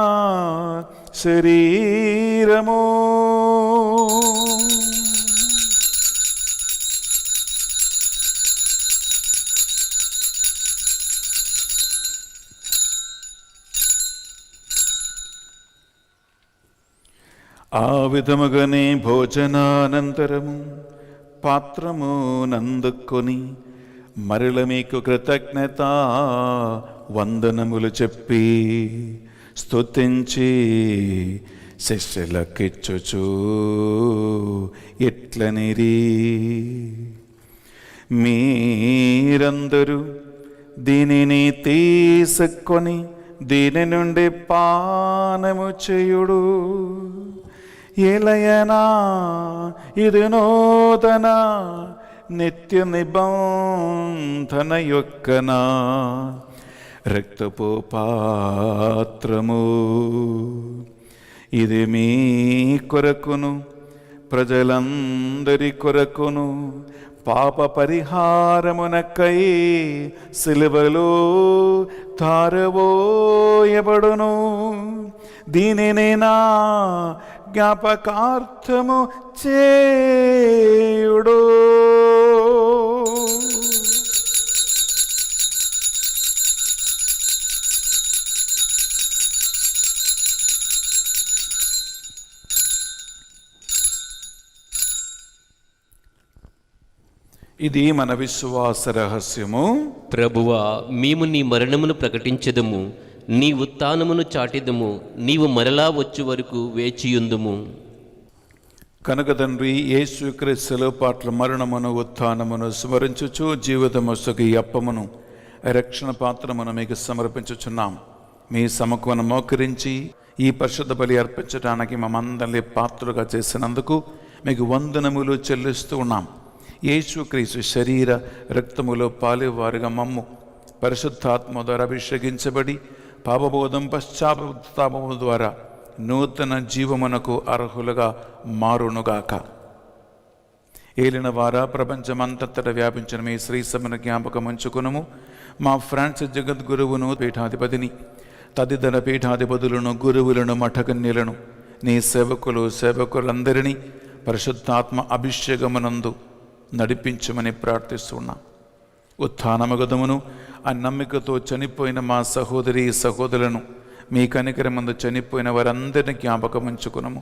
శరీరము. ఆ విధముగానే భోజనానంతరము పాత్రము నందుకొని మరల మీకు కృతజ్ఞత వందనములు చెప్పి స్తుతించి శిష్యులకిచ్చుచు ఎట్లనిరి, మీరందరూ దీనిని తీసుకొని దీని నుండి పానము చేయుడు, ఏలయనా ఇది నూతన నిత్య నిబంధన యొక్కనా రక్తపు పాత్రము, ఇది మీ కొరకును ప్రజలందరి కొరకును పాప పరిహారమునకై సిలువలో తారవోయబడును. దీనిని నా జ్ఞాపకార్థము చేయుడు. ఇది మన విశ్వాస రహస్యము. ప్రభువా, మేము నీ మరణమును ప్రకటించదము, నీ ఉత్థానమును చాటిదము, నీవు మరలా వచ్చు వరకు వేచియుందుము. కనుక తండ్రి, యేసుక్రీస్తుల పట్ల మరణమును ఉత్థానమును స్మరించుచు జీవితమొసగు ఈ అప్పమును రక్షణ పాత్రమును మీకు సమర్పించుచున్నాం. మీ సముఖమును మోకరించి ఈ పరిశుద్ధ బలి అర్పించడానికి మమ్మందరినీ పాత్రలుగా చేసినందుకు మీకు వందనములు చెల్లిస్తూ ఉన్నాం. యేసుక్రీస్తు శరీర రక్తములో పాలేవారుగా మమ్ము పరిశుద్ధాత్మ ద్వారా అభిషేకించబడి పాపబోధం పశ్చాత్తాపము ద్వారా నూతన జీవమునకు అర్హులుగా మారునుగాక. ఏలిన వారా ప్రపంచమంతటా వ్యాపించిన మీ శ్రీ సభను జ్ఞాపకం ఉంచుకునము. మా ఫ్రాన్సిస్ జగద్గురువును పీఠాధిపతిని తదితర పీఠాధిపతులను గురువులను మఠకన్యలను నీ సేవకులందరినీ పరిశుద్ధాత్మ అభిషేకమునందు నడిపించమని ప్రార్థిస్తున్నాం. ఉత్థానమగదమును ఆ నమ్మికతో చనిపోయిన మా సహోదరి సహోదరులను మీ కనికరమందు చనిపోయిన వారందరినీ జ్ఞాపకం ఉంచుకునము.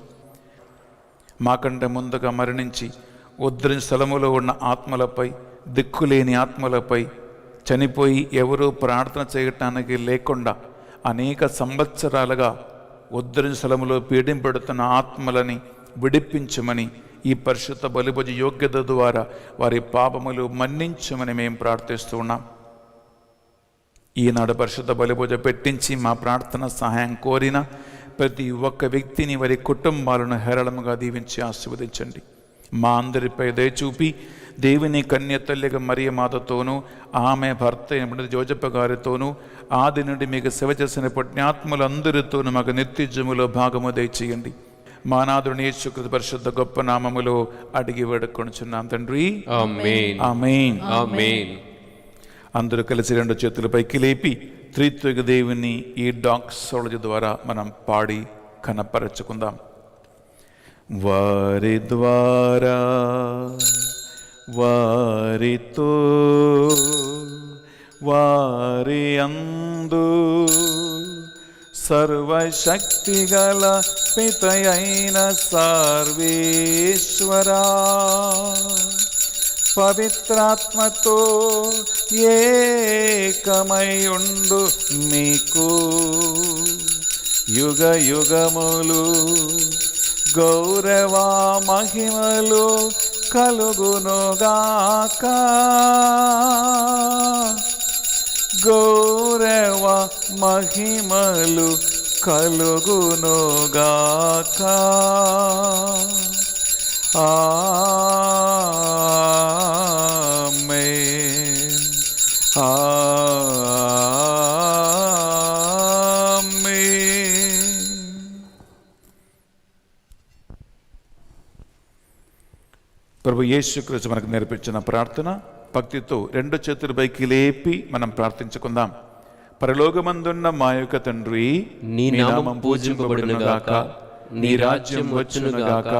మాకంటే ముందుగా మరణించి ఉద్ధరణ స్థలములో ఉన్న ఆత్మలపై, దిక్కులేని ఆత్మలపై, చనిపోయి ఎవరూ ప్రార్థన చేయటానికి లేకుండా అనేక సంవత్సరాలుగా ఉద్ధరణ స్థలములో పీడింపడుతున్న ఆత్మలని విడిపించమని ఈ పరిశుద్ధ బలిభుజ యోగ్యత ద్వారా వారి పాపములు మన్నించమని మేము ప్రార్థిస్తూ ఉన్నాం. ఈనాడు పరిశుద్ధ బలిభుజ పెట్టించి మా ప్రార్థన సహాయం కోరిన ప్రతి ఒక్క వ్యక్తిని వారి కుటుంబాలను హేరళముగా దీవించి ఆశీర్వదించండి. మా అందరిపై దయచూపి దేవుని కన్య తల్లిగా మరియ మాతతోనూ ఆమె భర్త జోజప్ప గారితోనూ ఆది నుండి మీకు సేవ చేసిన పుణ్యాత్ములందరితోనూ మాకు నిత్యజములో భాగము దయచేయండి. మా నాథుని యేసుక్రీస్తు పరిశుద్ధ గొప్ప నామములో అడిగి వేడుకొనుచున్నాం తండ్రి, ఆమేన్. ఆమేన్. ఆమేన్. అందరూ కలిసి రెండు చేతుల పైకి లేపి త్రిత్విక దేవుని ఈ డాక్సోలజీ ద్వారా మనం పాడి కనపరచుకుందాం. వారి ద్వారా వారితో వారి అందు సర్వశక్తిగల పితయైన సర్వేశ్వరా పవిత్రాత్మతో ఏకమై ఉండు మీకు యుగ యుగములు గౌరవ మహిమలు కలుగునుగాక. గౌరవ మహిమలు కలుగునుగాక. ఆమేన్. ఆమేన్. ప్రభు యేసుక్రీస్తు మనకు నేర్పించిన ప్రార్థన భక్తితో రెండు చేతులు పైకి లేపి మనం ప్రార్థించుకుందాం. పరలోకమందున్న మా యొక్క తండ్రి, నీ నామం పూజింపబడునుగాక, నీ రాజ్యం వచ్చునుగాక,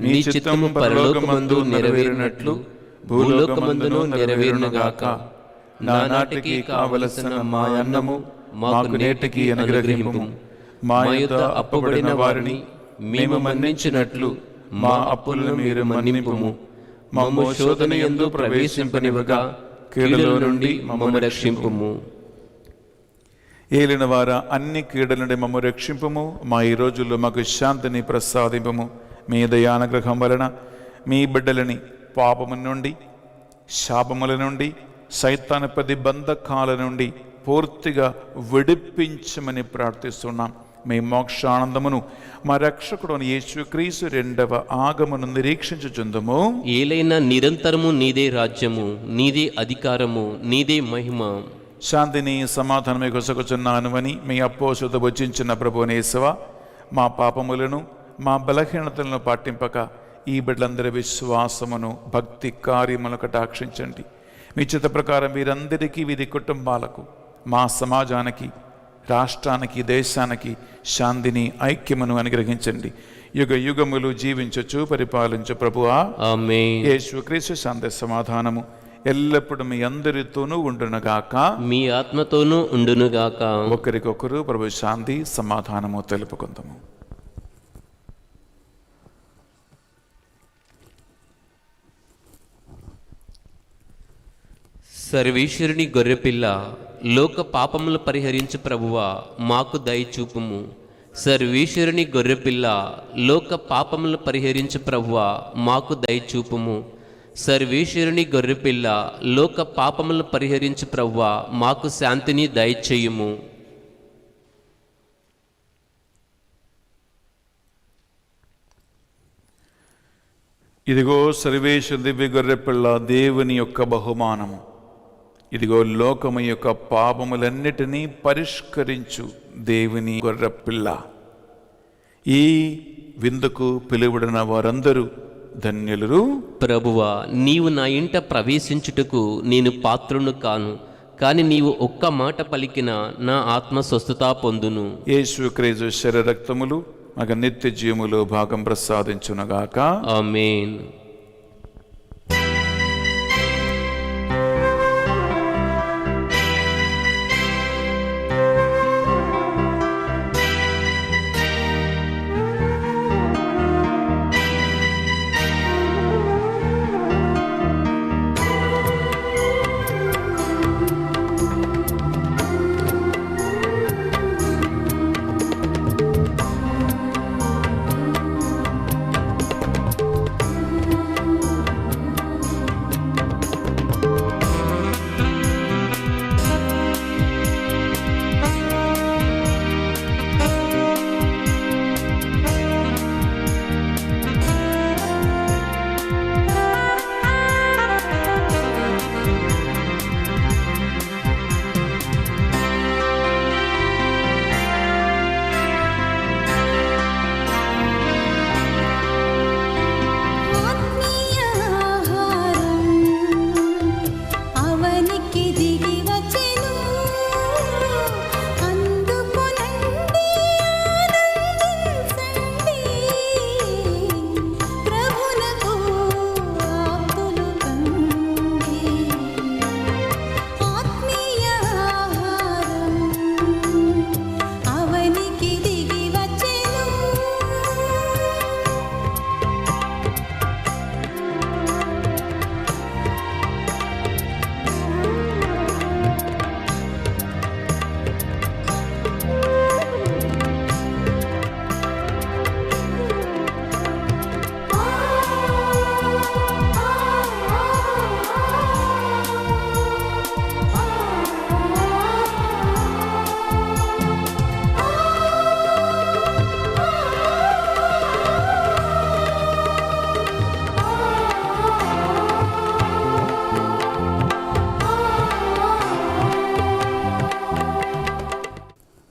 నీ చిత్తము పరలోకమందు నెరవేరినట్లు భూలోకమందును నెరవేరునుగాక. నానాటికి కావలసిన మా అన్నము మాకు నేటికి అనుగ్రహింపుము. మా యొద్ద అప్పుబడిన వారిని మేము మన్నించినట్లు మా అప్పులను మీరు మన్నింపుము. మమ్ము శోధన యందు ప్రవేశింపనివ్వగా కీడులో నుండి మమ్మల్ని రక్షింపుము. ఏలిన వార అన్ని కీడల నుండి మమ్ము రక్షింపుము. మా ఈ రోజుల్లో మాకు శాంతిని ప్రసాదింపము. మీ దయానుగ్రహం వలన మీ బిడ్డలని పాపము నుండి, శాపముల నుండి, సైతాను ప్రతిబంధకాల నుండి పూర్తిగా విడిపించమని ప్రార్థిస్తున్నాం. మీ మోక్షానందమును మా రక్షకుడు యేసుక్రీస్తు రెండవ ఆగమను నిరీక్షించుచుందుము. ఏలైనా నిరంతరము నీదే రాజ్యము, నీదే అధికారము, నీదే మహిమ. శాంతిని సమాధానమే కొసగుచున్నాను అని మీ అపోసత వచించిన ప్రభునేశ్వ, మా పాపములను మా బలహీనతలను పాటింపక ఈ బిడ్డలందరి విశ్వాసమును భక్తి కార్యములను కటాక్షించండి. మీ చిత్త ప్రకారం వీరందరికీ, వీరి కుటుంబాలకు, మా సమాజానికి, రాష్ట్రానికి, దేశానికి శాంతిని, ఐక్యమును అనుగ్రహించండి. యుగ యుగములు జీవించచ్చు పరిపాలించు ప్రభువా. ఆమేన్. యేసుక్రీస్తు శాంతి సమాధానము ఎల్లప్పుడూ మీ అందరితోనూ ఉండునుగాక, మీ ఆత్మతోనూ ఉండునుగాక. ఒకరికొకరు ప్రభు శాంతి సమాధానము తెలుపుకుందాము. సర్వేశ్వరుని గొర్రెపిల్ల, లోక పాపములు పరిహరించు ప్రభువా, మాకు దయచూపుము. సర్వేశ్వరుని గొర్రెపిల్ల, లోక పాపములు పరిహరించు ప్రభువా, మాకు దయచూపుము. సర్వేశ్వరుని గొర్రెపిల్ల, లోక పాపములు పరిహరించు ప్రభువా, మాకు శాంతిని దయచేయుము. ఇదిగో సర్వేశ్వర దివ్య గొర్రెపిల్ల, దేవుని యొక్క బహుమానము. ఇదిగో లోకము యొక్క పాపములన్నిటినీ పరిష్కరించు దేవుని గొర్రెపిల్ల. ఈ విందుకు పిలువడిన వారందరూ ధన్యులు. ప్రభువా, నీవు నా ఇంట ప్రవేశించుటకు నేను పాత్రును కాను, కానీ నీవు ఒక్క మాట పలికిన నా ఆత్మ స్వస్థత పొందును. యేసుక్రీస్తు శరీర రక్తములు మగ నిత్య జీవములో భాగం ప్రసాదించునగాక. ఆమేన్.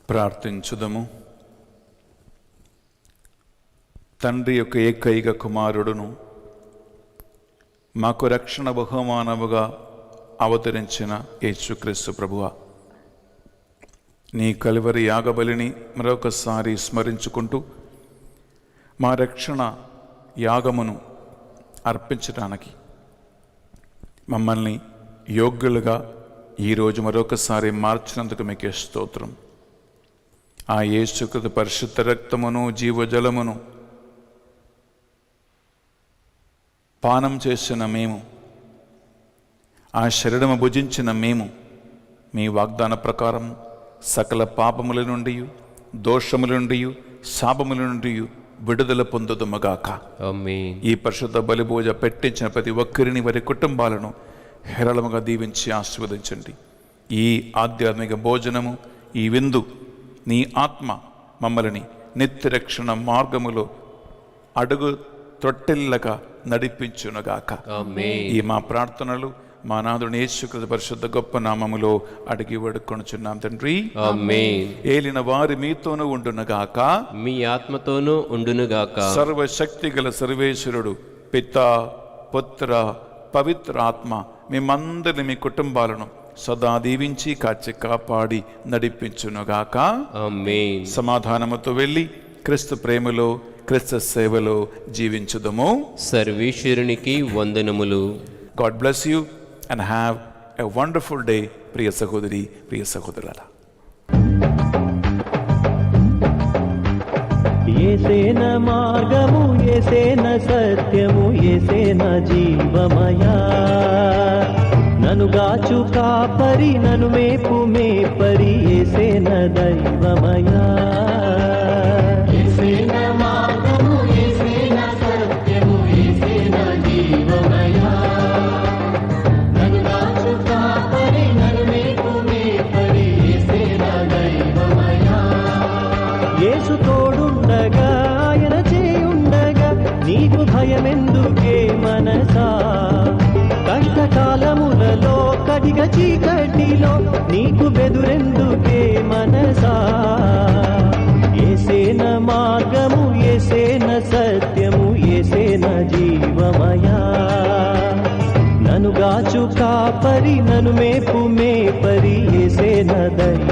ప్రార్థించుదము. తండ్రి యొక్క ఏకైక కుమారుడును మాకు రక్షణ బహుమానముగా అవతరించిన యేసుక్రీస్తు ప్రభువా, నీ కలువరి యాగబలిని మరొకసారి స్మరించుకుంటూ మా రక్షణ యాగమును అర్పించడానికి మమ్మల్ని యోగ్యులుగా ఈరోజు మరొకసారి మార్చినందుకు మీకే స్తోత్రం. ఆ యేసుక్రీస్తు పరిశుద్ధ రక్తమును జీవజలమును పానం చేసిన మేము, ఆ శరీరము భుజించిన మేము మీ వాగ్దాన ప్రకారం సకల పాపముల నుండి, దోషముల నుండి, శాపముల నుండి విడుదల పొందుదుమగాక. ఆమేన్. ఈ పరిశుద్ధ బలిభోజ పెట్టించిన ప్రతి ఒక్కరిని, వారి కుటుంబాలను హేరళముగా దీవించి ఆశీర్వదించండి. ఈ ఆధ్యాత్మిక భోజనము, ఈ విందు నీ ఆత్మ మమ్మల్ని నిత్యరక్షణ మార్గములో అడుగు త్రొట్టెల్లగా నడిపించునుగాక. ఆమేన్. ఈ మా ప్రార్థనలు మా నాథుని యేసుక్రీస్తు పరిశుద్ధ గొప్ప నామములో అడిగి వేడుకొనుచున్నాం తండ్రి. ఆమేన్. ఏలిన వారి మీతోనూ ఉండునుగాక, మీ ఆత్మతోనూ ఉండునుగాక. సర్వశక్తి గల సర్వేశ్వరుడు పిత, పుత్ర, పవిత్ర ఆత్మ మేమందరిని, మీ కుటుంబాలను సదా దీవించి కాచి కాపాడి నడిపించునుగాక. ఆమేన్. సమాధానముతో వెళ్ళి క్రీస్తు ప్రేమలో, క్రీస్తు సేవలో జీవించుదము. సర్వేశ్వరునికి వందనములు. God bless you and have a wonderful day. ప్రియ సహోదరి, ప్రియ సహోదరులారా, ఏసేన మార్గము, ఏసేన సత్యము, ఏసేన జీవమయా. నను గాచు కాపరి, నను మేపు మేపరి, ఏసేన దైవమయా. ఏసేన మార్గము, ఏసేన సత్యము, ఏసేన జీవమయా. నను గాచు కాపరి, నను మేపు మేపరి, ఏసేన దైవమయా. యేసు తోడుండగా, ఆయన చేయుండగా, నీకు భయమెందుకే మనసా. కష్టకాలములలో, కటిక చీకటిలో, నీకు బెదురెందుకే మనసా. ఏసేన మార్గము, ఏసేన సత్యము, ఏసేన జీవమయా. నను గాచు కాపరి, నను మేపు మేపరి, ఏసేన దైవమయా.